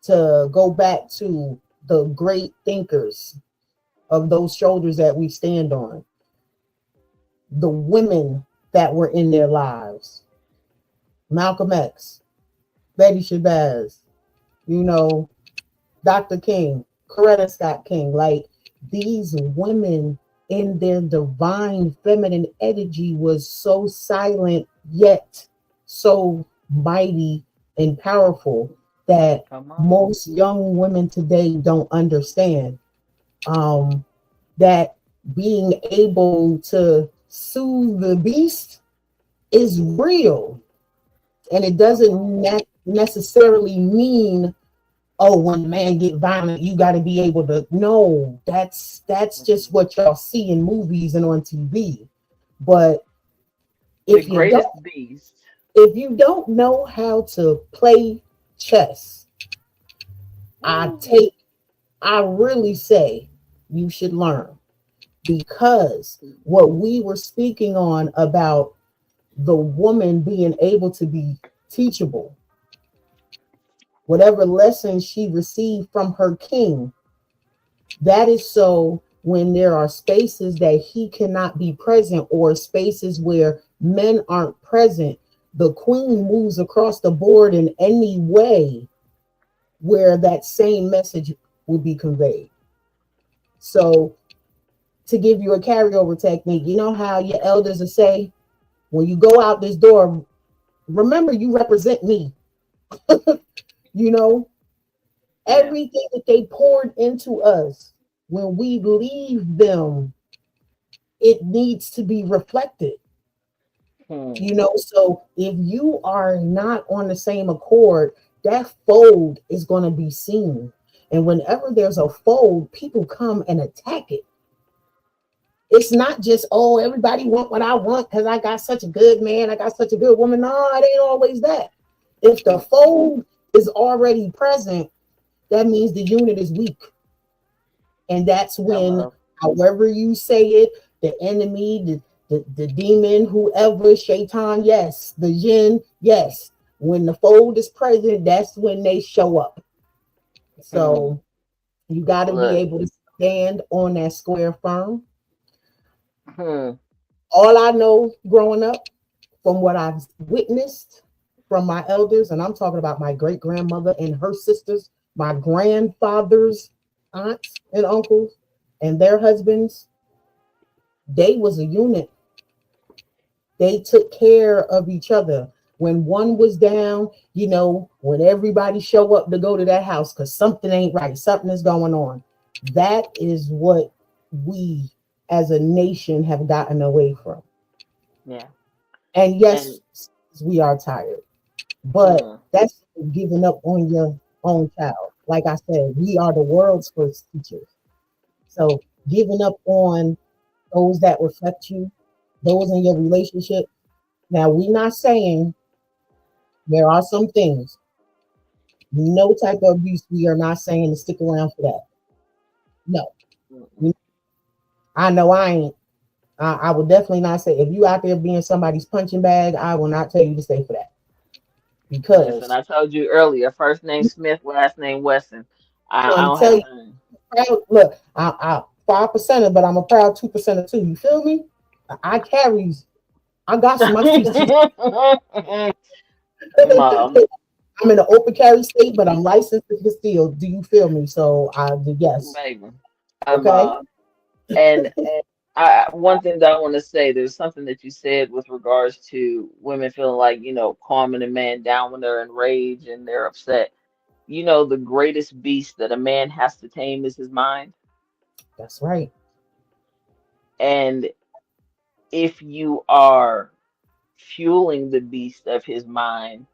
to go back to the great thinkers of those shoulders that we stand on, the women that were in their lives, Malcolm X, Betty Shabazz, you know, Dr. King, Coretta Scott King, like these women in their divine feminine energy was so silent yet so mighty and powerful that come on. most young women today don't understand. That being able to soothe the beast is real, and it Come doesn't on. necessarily mean, oh, when man get violent, you got to be able to. No, that's just what y'all see in movies and on TV. But The if you don't, greatest beast. if you don't know how to play chess, I Woo. take, I really say you should learn, because what we were speaking on about the woman being able to be teachable, whatever lessons she received from her king, that is so when there are spaces that he cannot be present, or spaces where men aren't present, the queen moves across the board in any way where that same message will be conveyed. So, to give you a carryover technique, you know how your elders will say, when you go out this door, remember you represent me. You know, Yeah. everything that they poured into us, when we leave them, it needs to be reflected. Hmm. So if you are not on the same accord, that fold is going to be seen. And whenever there's a fold, people come and attack it. It's not just, oh, everybody want what I want because I got such a good man, I got such a good woman. No, it ain't always that. If the fold is already present, that means the unit is weak. And that's when, Hello. however you say it, the enemy, the demon, whoever, shaitan, yes, the jinn, yes. When the fold is present, that's when they show up. Hmm. So you got to be Look. able to stand on that square firm. Hmm. All I know growing up, from what I've witnessed from my elders, and I'm talking about my great grandmother and her sisters, my grandfather's aunts and uncles, and their husbands, they was a unit. They took care of each other. When one was down, when everybody show up to go to that house because something ain't right, something is going on. That is what we as a nation have gotten away from. Yeah. And And yes, we are tired. But Mm. that's giving up on your own child. Like I said, we are the world's first teachers. So giving up on those that reflect you, those in your relationship. Now, we're not saying there are some things, no type of abuse. We are not saying to stick around for that. No, Mm-mm. I know I ain't. I would definitely not say if you out there being somebody's punching bag, I will not tell you to stay for that Listen, because I told you earlier, first name Smith, last name Wesson. I I'm don't tell have you, time. proud, look, I 5%er, but I'm a proud 2%er too. You feel me? I carries. I got some. My CC. Mom, I'm in an open carry state, but I'm licensed to steal. Do you feel me? So I yes. baby. Okay. And one thing that I want to say, there's something that you said with regards to women feeling like, calming a man down when they're enraged and they're upset. The greatest beast that a man has to tame is his mind. That's right. And if you are fueling the beast of his mind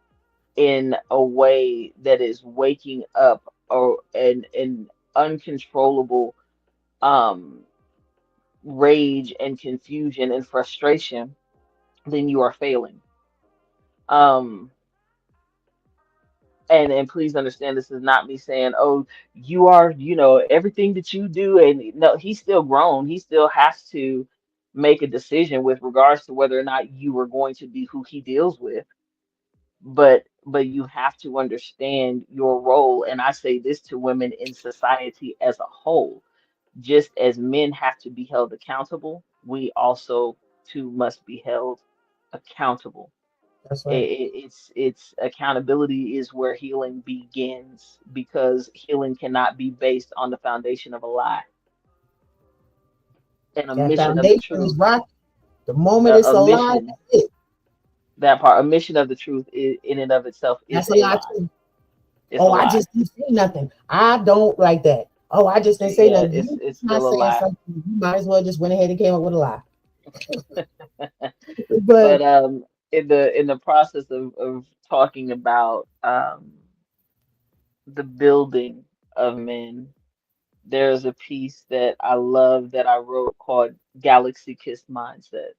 in a way that is waking up or an uncontrollable um rage and confusion and frustration, then you are failing. Um, and please understand, this is not me saying, oh, you are, everything that you do, and no, he's still grown. He still has to make a decision with regards to whether or not you are going to be who he deals with. But you have to understand your role, and I say this to women in society as a whole. Just as men have to be held accountable, we also too must be held accountable. That's right. It's accountability is where healing begins because healing cannot be based on the foundation of a lie and a That mission of the foundation is truth. rock. The moment A it's a lie, mission, that's it. that part, a mission of the truth in and of itself is That's a a lie lie. too. It's a Oh, I lie. just didn't say nothing. I don't like that. Oh, I just didn't say Yeah, nothing. You it's not still a saying lie. something. You might as well just went ahead and came up with a lie. But But in the process of talking about the building of men, there's a piece that I love that I wrote called Galaxy Kiss Mindset.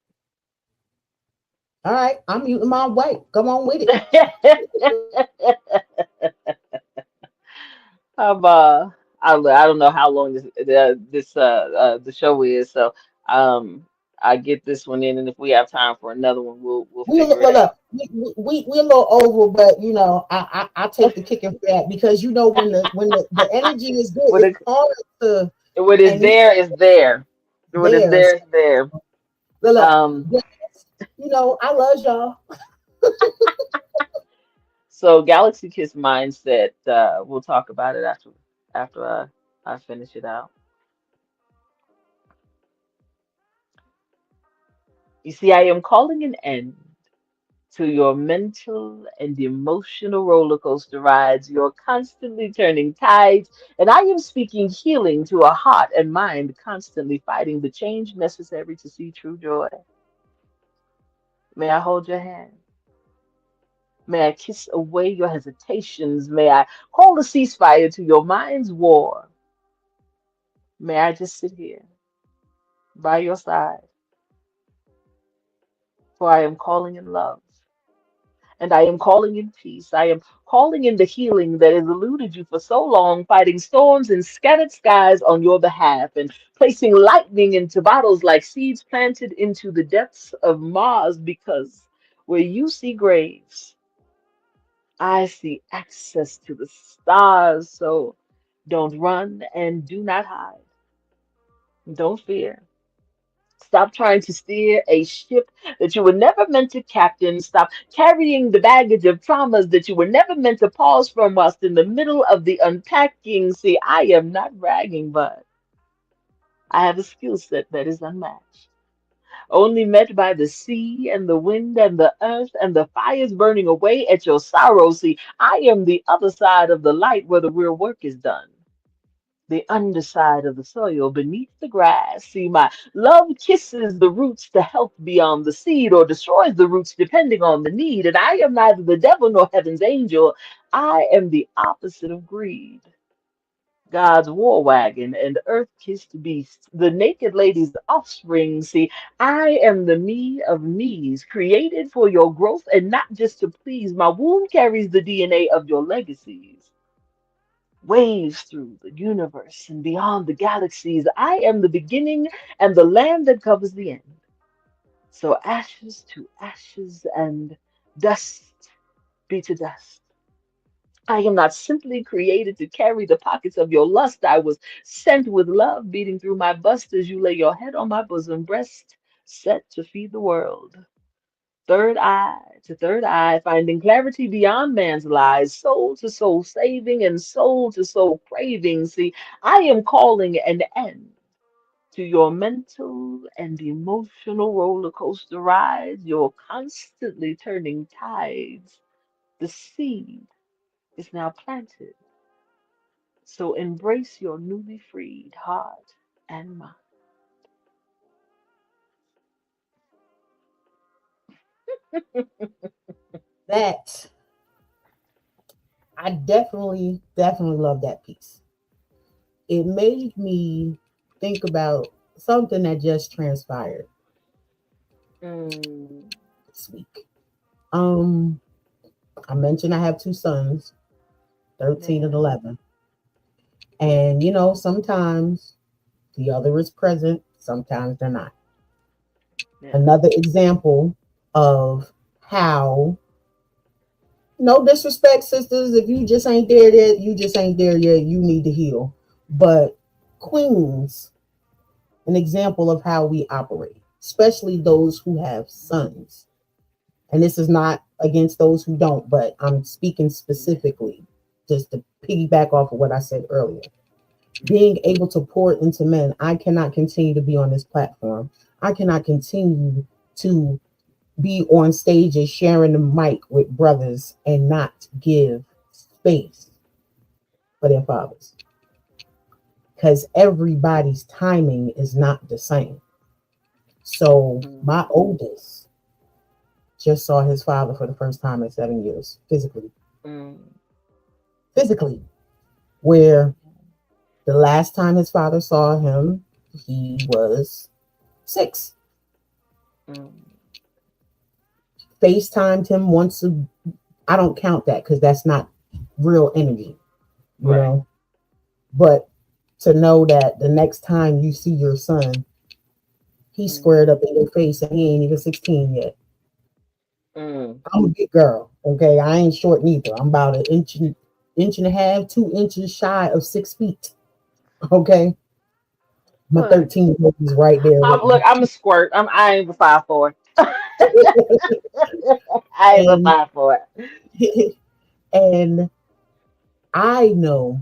all right, I'm muting my way. Come on with it. I'm I don't know how long the show is, so um I get this one in, and if we have time for another one, we'll We figure it look, out. look, we a little over, but I take the kicking for that because when the energy is good, When it's it hard to when it's and you there, it's there. When it's there. there, it's there. Look, Um, yes, I love y'all. so Galaxy Kiss Mindset, we'll talk about it after I finish it out. You see, I am calling an end to your mental and emotional roller coaster rides. You're constantly turning tides, and I am speaking healing to a heart and mind constantly fighting the change necessary to see true joy. May I hold your hand? May I kiss away your hesitations? May I call a ceasefire to your mind's war? May I just sit here by your side, for I am calling in love. And I am calling in peace. I am calling in the healing that has eluded you for so long, fighting storms and scattered skies on your behalf, and placing lightning into bottles like seeds planted into the depths of Mars, because where you see graves, I see access to the stars. So don't run and do not hide. Don't fear. Stop trying to steer a ship that you were never meant to captain. Stop carrying the baggage of traumas that you were never meant to pause from whilst in the middle of the unpacking. See, I am not bragging, but I have a skill set that is unmatched. Only met by the sea and the wind and the earth and the fires burning away at your sorrow. See, I am the other side of the light where the real work is done. the underside of the soil beneath the grass. See, my love kisses the roots to help beyond the seed or destroys the roots depending on the need. And I am neither the devil nor heaven's angel. I am the opposite of greed. God's war wagon and earth kissed beast, the naked lady's offspring. See, I am the me of me's, created for your growth and not just to please. My womb carries the DNA of your legacies, waves through the universe and beyond the galaxies. I am the beginning and the land that covers the end. So ashes to ashes and dust be to dust. I am not simply created to carry the pockets of your lust. I was sent with love beating through my bust as you lay your head on my bosom, breast set to feed the world. Third eye to third eye, finding clarity beyond man's lies, soul to soul saving and soul to soul craving. See, I am calling an end to your mental and emotional roller coaster rides, your constantly turning tides. The seed is now planted. So embrace your newly freed heart and mind. That I definitely love that piece. It made me think about something that just transpired Mm, this week. Um, I mentioned I have two sons, 13 and yeah, 11. And sometimes the other is present, sometimes they're not. yeah. Another example of how, no disrespect, sisters, if you just ain't there yet, you just ain't there yet, you need to heal. But queens, an example of how we operate, especially those who have sons. And this is not against those who don't, but I'm speaking specifically just to piggyback off of what I said earlier. Being able to pour into men, I cannot continue to be on this platform. I cannot continue to be on stages sharing the mic with brothers and not give space for their fathers. Because everybody's timing is not the same. So Mm, my oldest just saw his father for the first time in 7 years, physically. mm, Physically, where the last time his father saw him, he was 6. mm, FaceTimed him once a, I don't count that because that's not real energy, you right. know. But to know that the next time you see your son, he's Mm, squared up in your face and he ain't even 16 yet. mm, I'm a big girl, okay? I ain't short neither. I'm about an inch and a half, 2 inches shy of 6 feet. Okay. My look, 13 is right there with look, I'm a squirt. I ain't a 5'4". I ain't a me. 5'4". And I know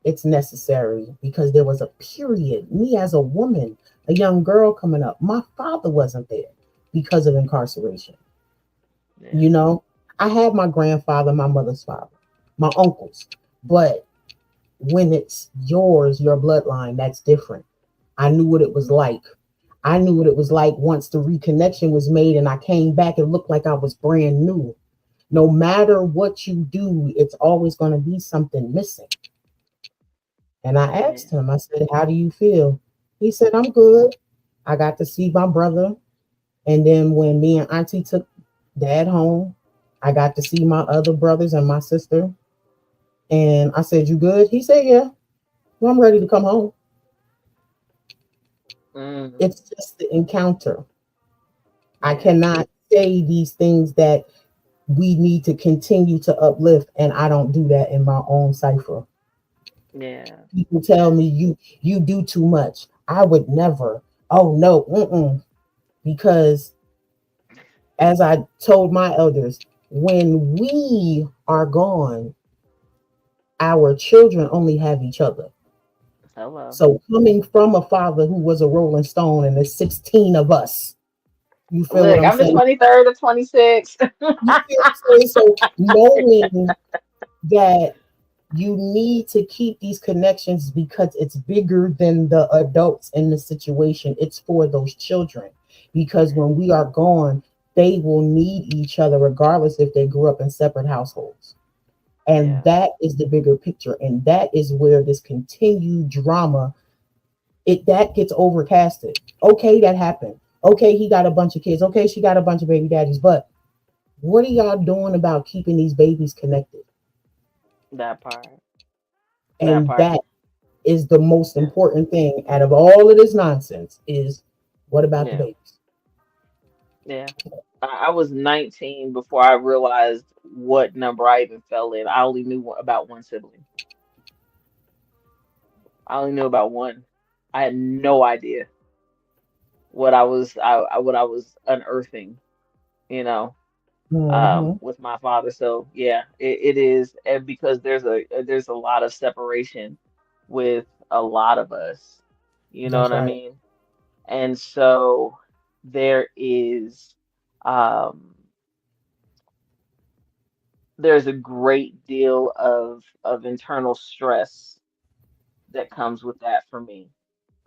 it's necessary because there was a period, me as a woman, a young girl coming up, my father wasn't there because of incarceration. Yeah, You know, I had my grandfather, my mother's father, my uncles, but when it's yours, your bloodline, that's different. I knew what it was like. I knew what it was like once the reconnection was made and I came back and looked like I was brand new. No matter what you do, it's always going to be something missing. And I asked yeah. him, I said, how do you feel? He said, I'm good. I got to see my brother. And then when me and Auntie took dad home, I got to see my other brothers and my sister. And I said, you good? He said, yeah, well, I'm ready to come home. Mm, It's just the encounter. I yeah, cannot say these things that we need to continue to uplift, and I don't do that in my own cipher. yeah. People tell me you do too much. I would never. Oh no, because as I told my elders, when we are gone, our children only have each other. Hello. So coming from a father who was a Rolling Stone, and there's 16 of us, you feel what Look, I'm I'm the saying? 23rd of 26. You feel what I'm saying? So knowing that You need to keep these connections because it's bigger than the adults in the situation. It's for those children. Because when we are gone, they will need each other regardless if they grew up in separate households. And Yeah, that is the bigger picture. And that is where this continued drama, it that gets overcasted. Okay, that happened. Okay, he got a bunch of kids. Okay, she got a bunch of baby daddies. But what are y'all doing about keeping these babies connected? that part. That And part. that is the most Yeah. important thing out of all of this nonsense is what about the Yeah. babies? Yeah. I was 19 before I realized what number I even fell in. I only knew about one sibling. I only knew about one. I had no idea what I was unearthing, you know, Mm-hmm. with my father. So yeah, it is, and because there's a lot of separation with a lot of us, you know That's what I right. mean? And so there is um there's a great deal of internal stress that comes with that for me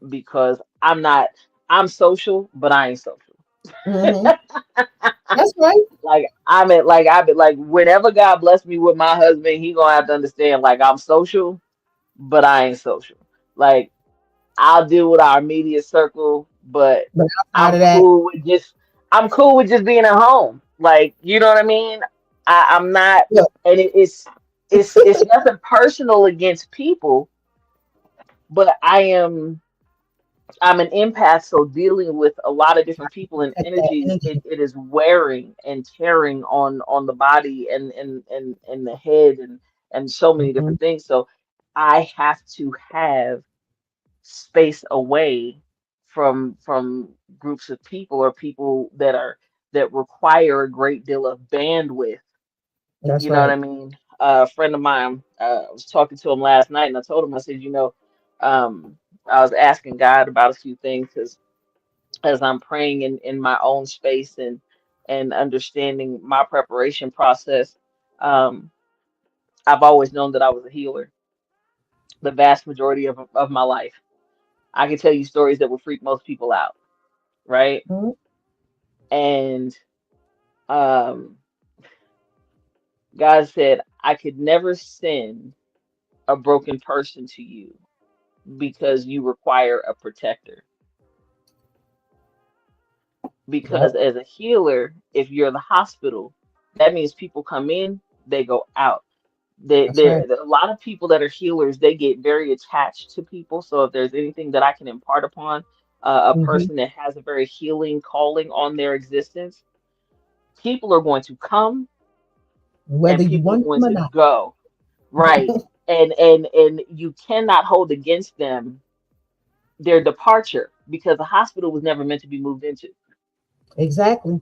because I'm social, but I ain't social. Mm-hmm. That's right. I've been like whenever God bless me with my husband, he gonna have to understand like I'm social, but I ain't social. Like I'll deal with our immediate circle, but But outside I'm of that, cool with just I'm cool with just being at home. Like, you know what I mean? I'm not, look, and it's nothing personal against people, but I'm an empath, so dealing with a lot of different people and protect that energies, energy. it is wearing and tearing on the body and the head and so many Mm-hmm. different things. So I have to have space away from groups of people or people that require a great deal of bandwidth. That's You know what right. I mean? A friend of mine, I was talking to him last night, and I told him, I said, I was asking God about a few things because as I'm praying in my own space and understanding my preparation process, um, I've always known that I was a healer the vast majority of my life. I can tell you stories that would freak most people out, right? Mm-hmm. And um, God said, I could never send a broken person to you because you require a protector. Because Yep. as a healer, if you're in the hospital, that means people come in, they go out. That's right. A lot of people that are healers, they get very attached to people. So if there's anything that I can impart upon a Mm-hmm. person that has a very healing calling on their existence, people are going to come Whether and you people are want going them or to not. go. Right. And you cannot hold against them their departure because the hospital was never meant to be moved into. Exactly.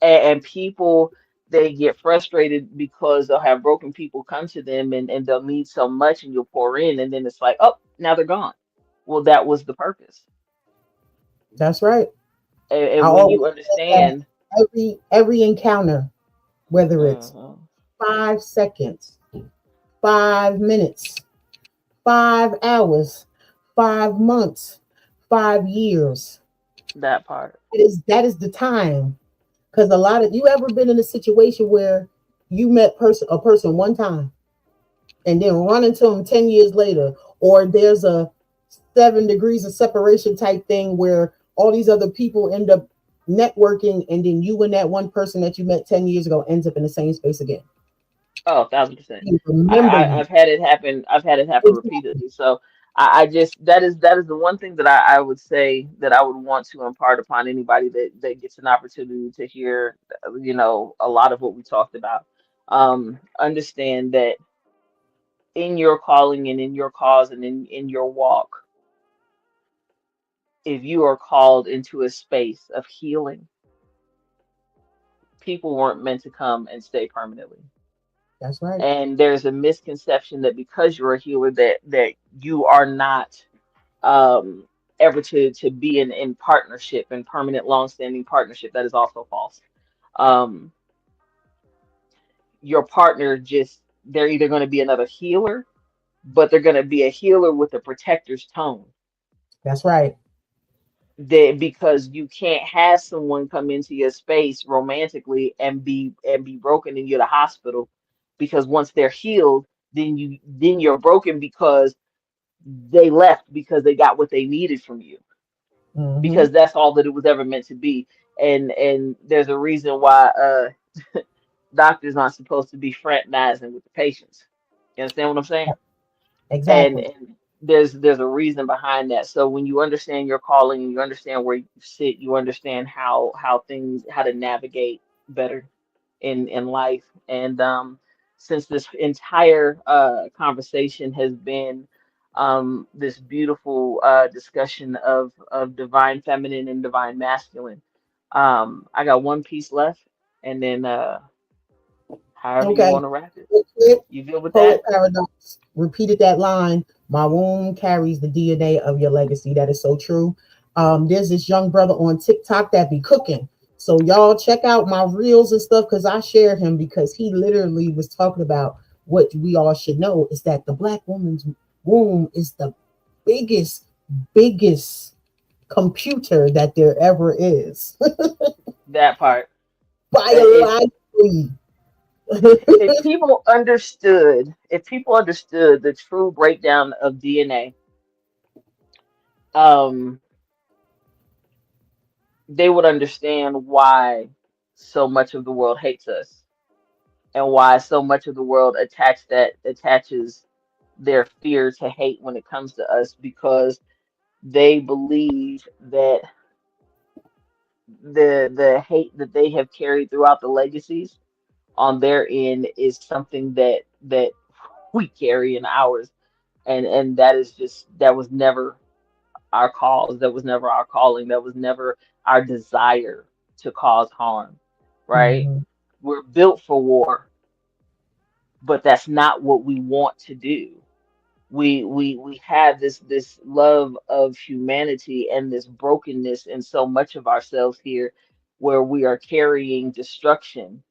And people they get frustrated because they'll have broken people come to them and they'll need so much and you'll pour in and then it's like, oh, now they're gone. Well, that was the purpose. That's right. I And when always you said that understand, every encounter, whether it's mhm, 5 seconds, 5 minutes, 5 hours, 5 months, 5 years. that part. That is the time. Because a lot of you ever been in a situation where you met a person one time and then run into them 10 years later, or there's a 7 degrees of separation type thing where all these other people end up networking, and then you and that one person that you met 10 years ago ends up in the same space again. Oh, 1000%. You remember you. I've had it happen. I've had it happen Exactly. repeatedly. So I just that is the one thing that I would say that I would want to impart upon anybody that gets an opportunity to hear, a lot of what we talked about. Understand that in your calling and in your cause and in your walk, if you are called into a space of healing, people weren't meant to come and stay permanently. That's right. And there's a misconception that because you're a healer that you are not ever to be in partnership in permanent long-standing partnership. That is also false. Um your partner just They're either going to be another healer, but they're going to be a healer with a protector's tone. That's right. Because you can't have someone come into your space romantically and be broken and you're the hospital, because once they're healed, then you're broken because they left because they got what they needed from you, Mm-hmm. because that's all that it was ever meant to be. And there's a reason why doctors aren't supposed to be fraternizing with the patients. You understand what I'm saying? and Exactly. and there's a reason behind that. So when you understand your calling and you understand where you sit, you understand how to navigate better in life. And since this entire conversation has been this beautiful discussion of divine feminine and divine masculine, I got one piece left, and then however you Okay. want to wrap it. Real quick, You good with Poet that? Paradox repeated that line. My womb carries the DNA of your legacy. That is so true. There's this young brother on TikTok that be cooking. So y'all check out my reels and stuff because I shared him because he literally was talking about what we all should know is that the black woman's womb is the biggest, biggest computer that there ever is. That part. If Biologically. if people understood the true breakdown of DNA, um, they would understand why so much of the world hates us, and why so much of the world attaches their fear to hate when it comes to us, because they believe that the hate that they have carried throughout the legacies on their end is something that we carry in ours. And that is just, that was never our cause, that was never our calling, that was never our desire to cause harm, right? Mhm. We're built for war, but that's not what we want to do. We have this love of humanity and this brokenness in so much of ourselves here, where we are carrying destruction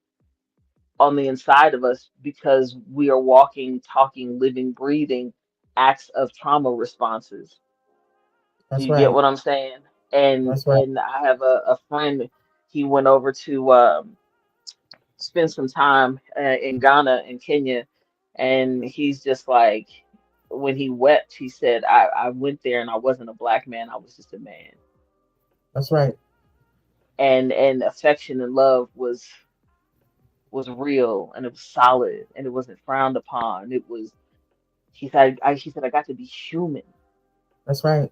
on the inside of us because we are walking, talking, living, breathing acts of trauma responses. Do That's you get right. what I'm saying? And That's right. and I have a friend. He went over to spend some time in Ghana and Kenya, and he's just like, when he wept, he said, I went there and I wasn't a black man, I was just a man. That's right. And affection and love was real, and it was solid, and it wasn't frowned upon. It was, he said, I got to be human. That's right.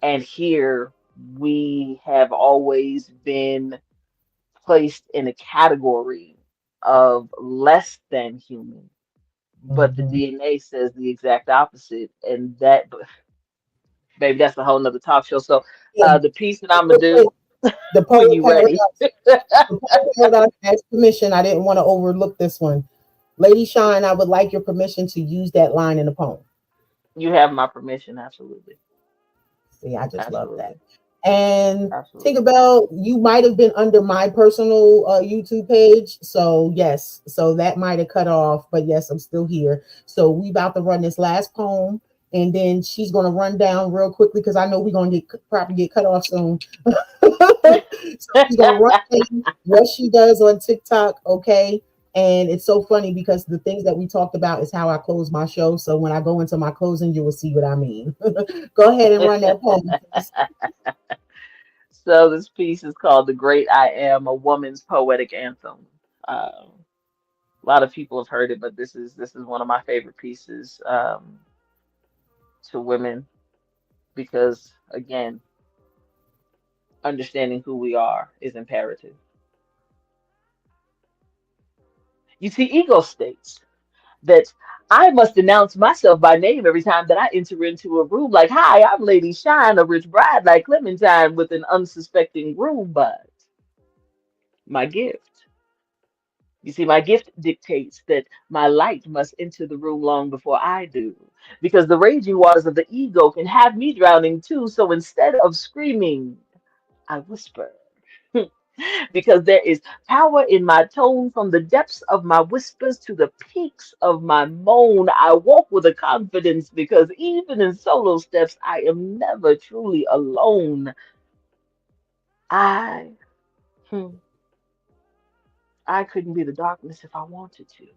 And here we have always been placed in a category of less than human, but the Hmm. DNA says the exact opposite. And that, baby, that's a whole nother talk show. So Yeah. the piece that I'm gonna Real quick, do the when poet you ready, paradox. The poet paradox asked permission. I didn't want to overlook this one. Lady Shine, I would like your permission to use that line in the poem. you have my permission. Absolutely, See, I just love that. absolutely, And absolutely. Tinkerbell, you might have been under my personal YouTube page. So, yes. So that might have cut off. But yes, I'm still here. So, we about to run this last poem. And then she's going to run down real quickly because I know we're going to probably get cut off soon. So she's gonna run in what she does on TikTok, okay? And it's so funny because the things that we talked about is how I close my show. So when I go into my closing, you will see what I mean. Go ahead and run that poem, please. So this piece is called "The Great I Am: A Woman's Poetic Anthem." A lot of people have heard it, but this is one of my favorite pieces to women, because again, understanding who we are is imperative. You see, ego states that I must announce myself by name every time that I enter into a room. Like, hi, I'm Lady Shine, a rich bride like Clementine with an unsuspecting groom, but my gift. You see, my gift dictates that my light must enter the room long before I do, because the raging waters of the ego can have me drowning too. So instead of screaming, I whisper. because there is power in my tone from the depths of my whispers to the peaks of my moan. I walk with a confidence because even in solo steps, I am never truly alone. I, hmm, I couldn't be the darkness if I wanted to.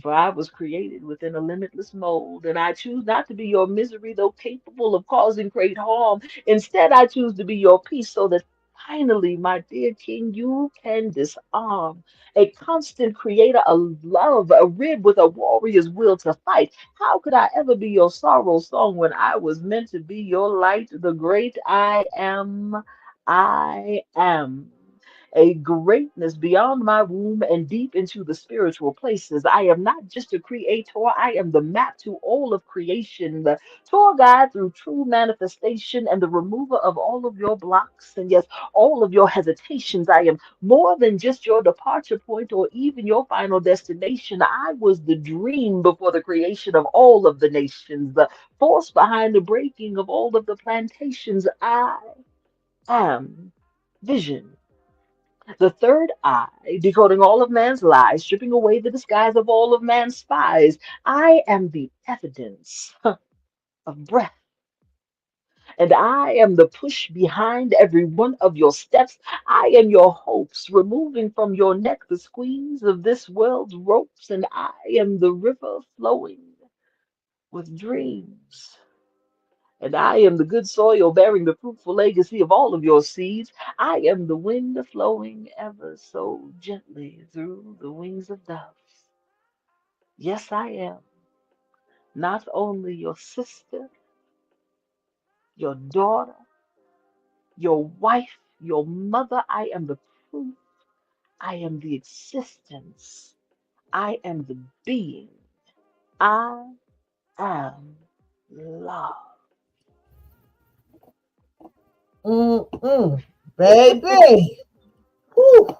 For I was created within a limitless mold, and I choose not to be your misery, though capable of causing great harm. Instead, I choose to be your peace, so that finally, my dear king, you can disarm. A constant creator of love, a rib with a warrior's will to fight. How could I ever be your sorrow song when I was meant to be your light, the great I am? I am a greatness beyond my womb and deep into the spiritual places. I am not just a creator, I am the map to all of creation, the tour guide through true manifestation and the remover of all of your blocks and yes, all of your hesitations. I am more than just your departure point or even your final destination. I was the dream before the creation of all of the nations, the force behind the breaking of all of the plantations. I am vision, the third eye, decoding all of man's lies, stripping away the disguise of all of man's spies. I am the evidence of breath, and I am the push behind every one of your steps. I am your hopes, removing from your neck the squeeze of this world's ropes, and I am the river flowing with dreams. And I am the good soil bearing the fruitful legacy of all of your seeds. I am the wind flowing ever so gently through the wings of doves. Yes, I am not only your sister, your daughter, your wife, your mother. I am the proof. I am the existence. I am the being. I am love. Mm-mm. Baby. Whew.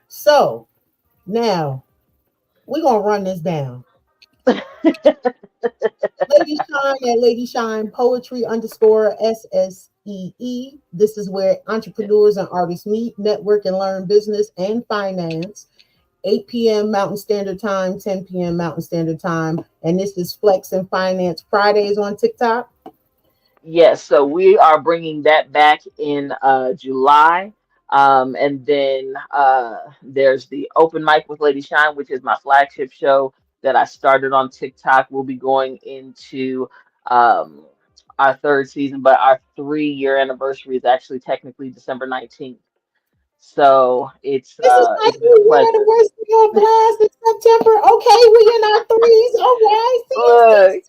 So now we're gonna run this down. Lady Shine at Lady Shine Poetry underscore SSEE. This is where entrepreneurs and artists meet, network, and learn business and finance. 8 p.m. Mountain Standard Time, 10 p.m. Mountain Standard Time. And this is Flex and Finance Fridays on TikTok. Yes, so we are bringing that back in July. And then there's the open mic with Lady Shine, which is my flagship show that I started on TikTok. We'll be going into um, our third season, but our 3 year anniversary is actually technically December 19th. So This is my it's been a 3 year pleasure. anniversary on blast in September. Okay, we in our threes. All right. See, Look,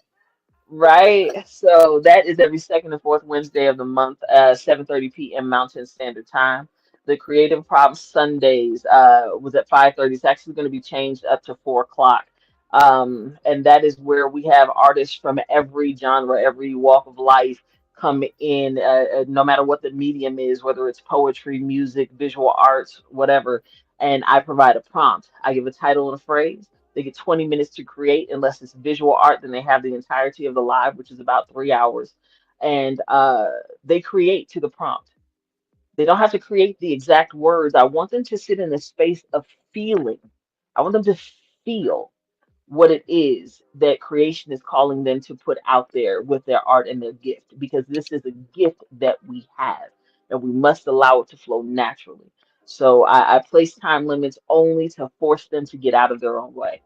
right. So that is every second and fourth Wednesday of the month, 7:30 p.m. Mountain Standard Time. The Creative Props Sundays was at 5:30. It's actually going to be changed up to 4 o'clock. And that is where we have artists from every genre, every walk of life come in, no matter what the medium is, whether it's poetry, music, visual arts, whatever. And I provide a prompt. I give a title and a phrase. They get 20 minutes to create, unless it's visual art, then they have the entirety of the live, which is about 3 hours. And they create to the prompt. They don't have to create the exact words. I want them to sit in a space of feeling. I want them to feel what it is that creation is calling them to put out there with their art and their gift, because this is a gift that we have and we must allow it to flow naturally. So I place time limits only to force them to get out of their own way.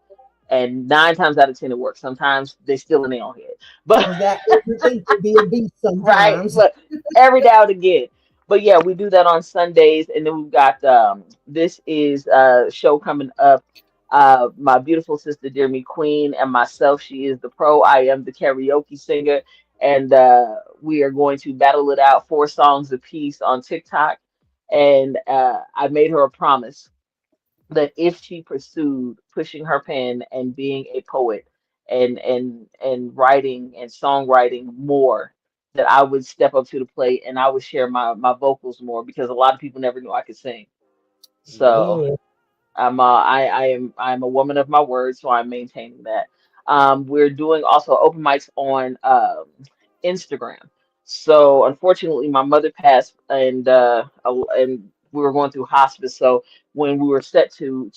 And 9 times out of 10, it works. Sometimes they still in their own head. But because that overthink can be a beast right, sometimes. but every now and again. But yeah, we do that on Sundays, and then we've got this is a show coming up. My beautiful sister, dear me Queen, and myself. She is the pro. I am the karaoke singer, and we are going to battle it out 4 songs apiece on TikTok. And I made her a promise that if she pursued pushing her pen and being a poet and writing and songwriting more, that I would step up to the plate and I would share my vocals more, because a lot of people never knew I could sing. So Yeah. I'm a woman of my word, so I'm maintaining that. We're doing also open mics on Instagram. So unfortunately, my mother passed, and we were going through hospice. So when we were set to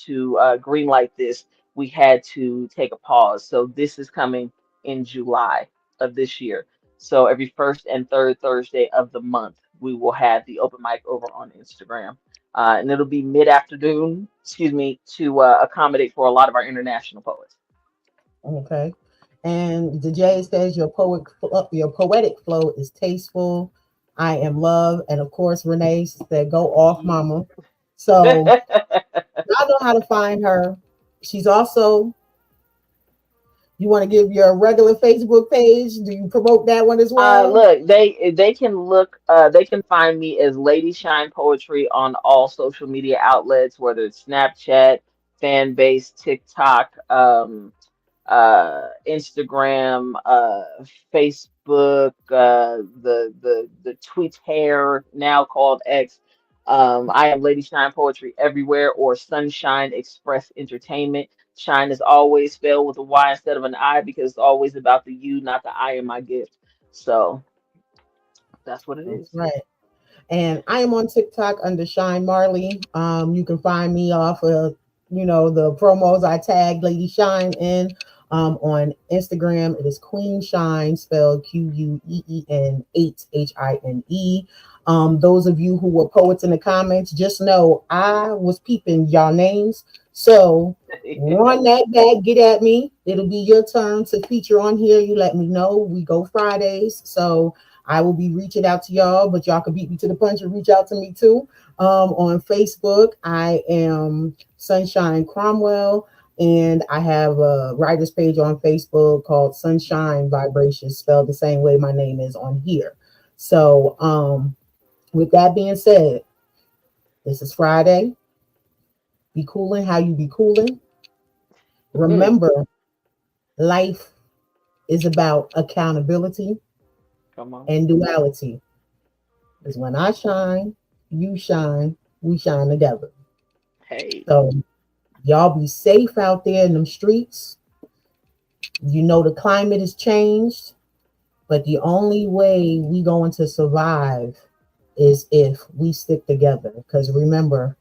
green light this, we had to take a pause. So this is coming in July of this year. So every first and third Thursday of the month, we will have the open mic over on Instagram. And it'll be mid-afternoon, excuse me, to accommodate for a lot of our international poets. Okay. And the J says your poetic flow is tasteful. I am love. And of course, Renee said, go off, mama. So y'all know how to find her. She's also, you want to give your regular Facebook page? Do you promote that one as well? Look, they can look they can find me as Lady Shine Poetry on all social media outlets, whether it's Snapchat, fan base, TikTok, Instagram, Facebook, the Twitter now called X. I am Lady Shine Poetry everywhere, or Sunshine Express Entertainment. Shine is always spelled with a Y instead of an I because it's always about the you, not the I in my gift. So that's what it That's is. right. And I am on TikTok under Shine Marley. You can find me off of, the promos I tagged Lady Shine in. On Instagram, it is Queen Shine, spelled Queen 8HINE. Those of you who were poets in the comments, just know I was peeping y'all names. So run that back, get at me. It'll be your turn to feature on here. You let me know. We go Fridays. So I will be reaching out to y'all, but y'all can beat me to the punch and reach out to me too. On Facebook, I am Sunshine Cromwell, and I have a writer's page on Facebook called Sunshine Vibrations, spelled the same way my name is on here. So, with that being said, this is Friday. Be cooling how you be cooling. Hmm. Remember, life is about accountability Come on. and duality. Because when I shine, you shine, we shine together. Hey. So y'all be safe out there in them streets. You know the climate has changed, but the only way we going to survive is if we stick together. Because remember,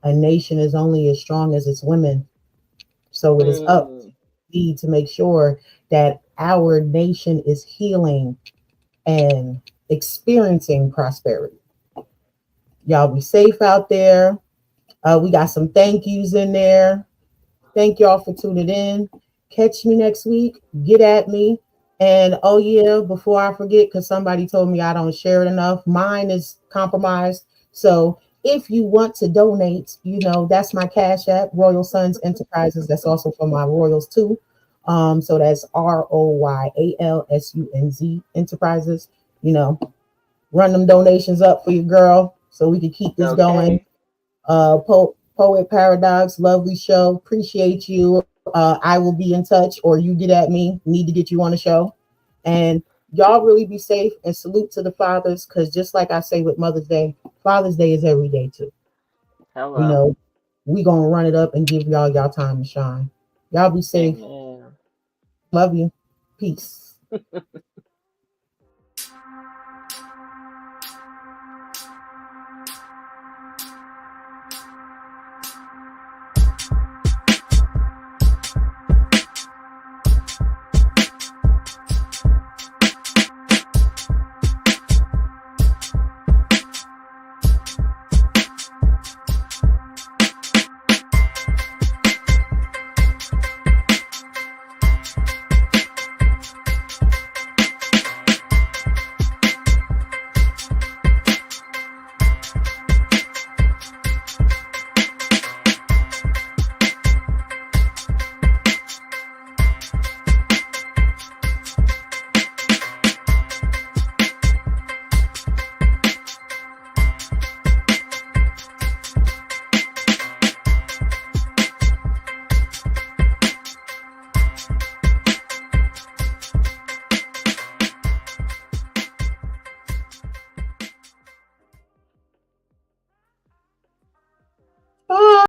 a nation is only as strong as its women. So it is up Mm. to me to make sure that our nation is healing and experiencing prosperity. Y'all be safe out there. We got some thank yous in there. Thank y'all for tuning in. Catch me next week. Get at me. And oh yeah, before I forget, because somebody told me I don't share it enough, mine is compromised. So if you want to donate, that's my Cash App, Royal Sons Enterprises. That's also for my Royals too. So that's ROYALSUNZ Enterprises. You know, run them donations up for your girl so we can keep this going. Okay. Poet Paradox, lovely show. Appreciate you. I will be in touch, or you get at me. Need to get you on the show. And y'all really be safe and salute to the fathers, because just like I say with Father's Day is every day too. You Hello. know, we gonna run it up and give y'all time to shine. Y'all be safe. Amen. Love you. Peace.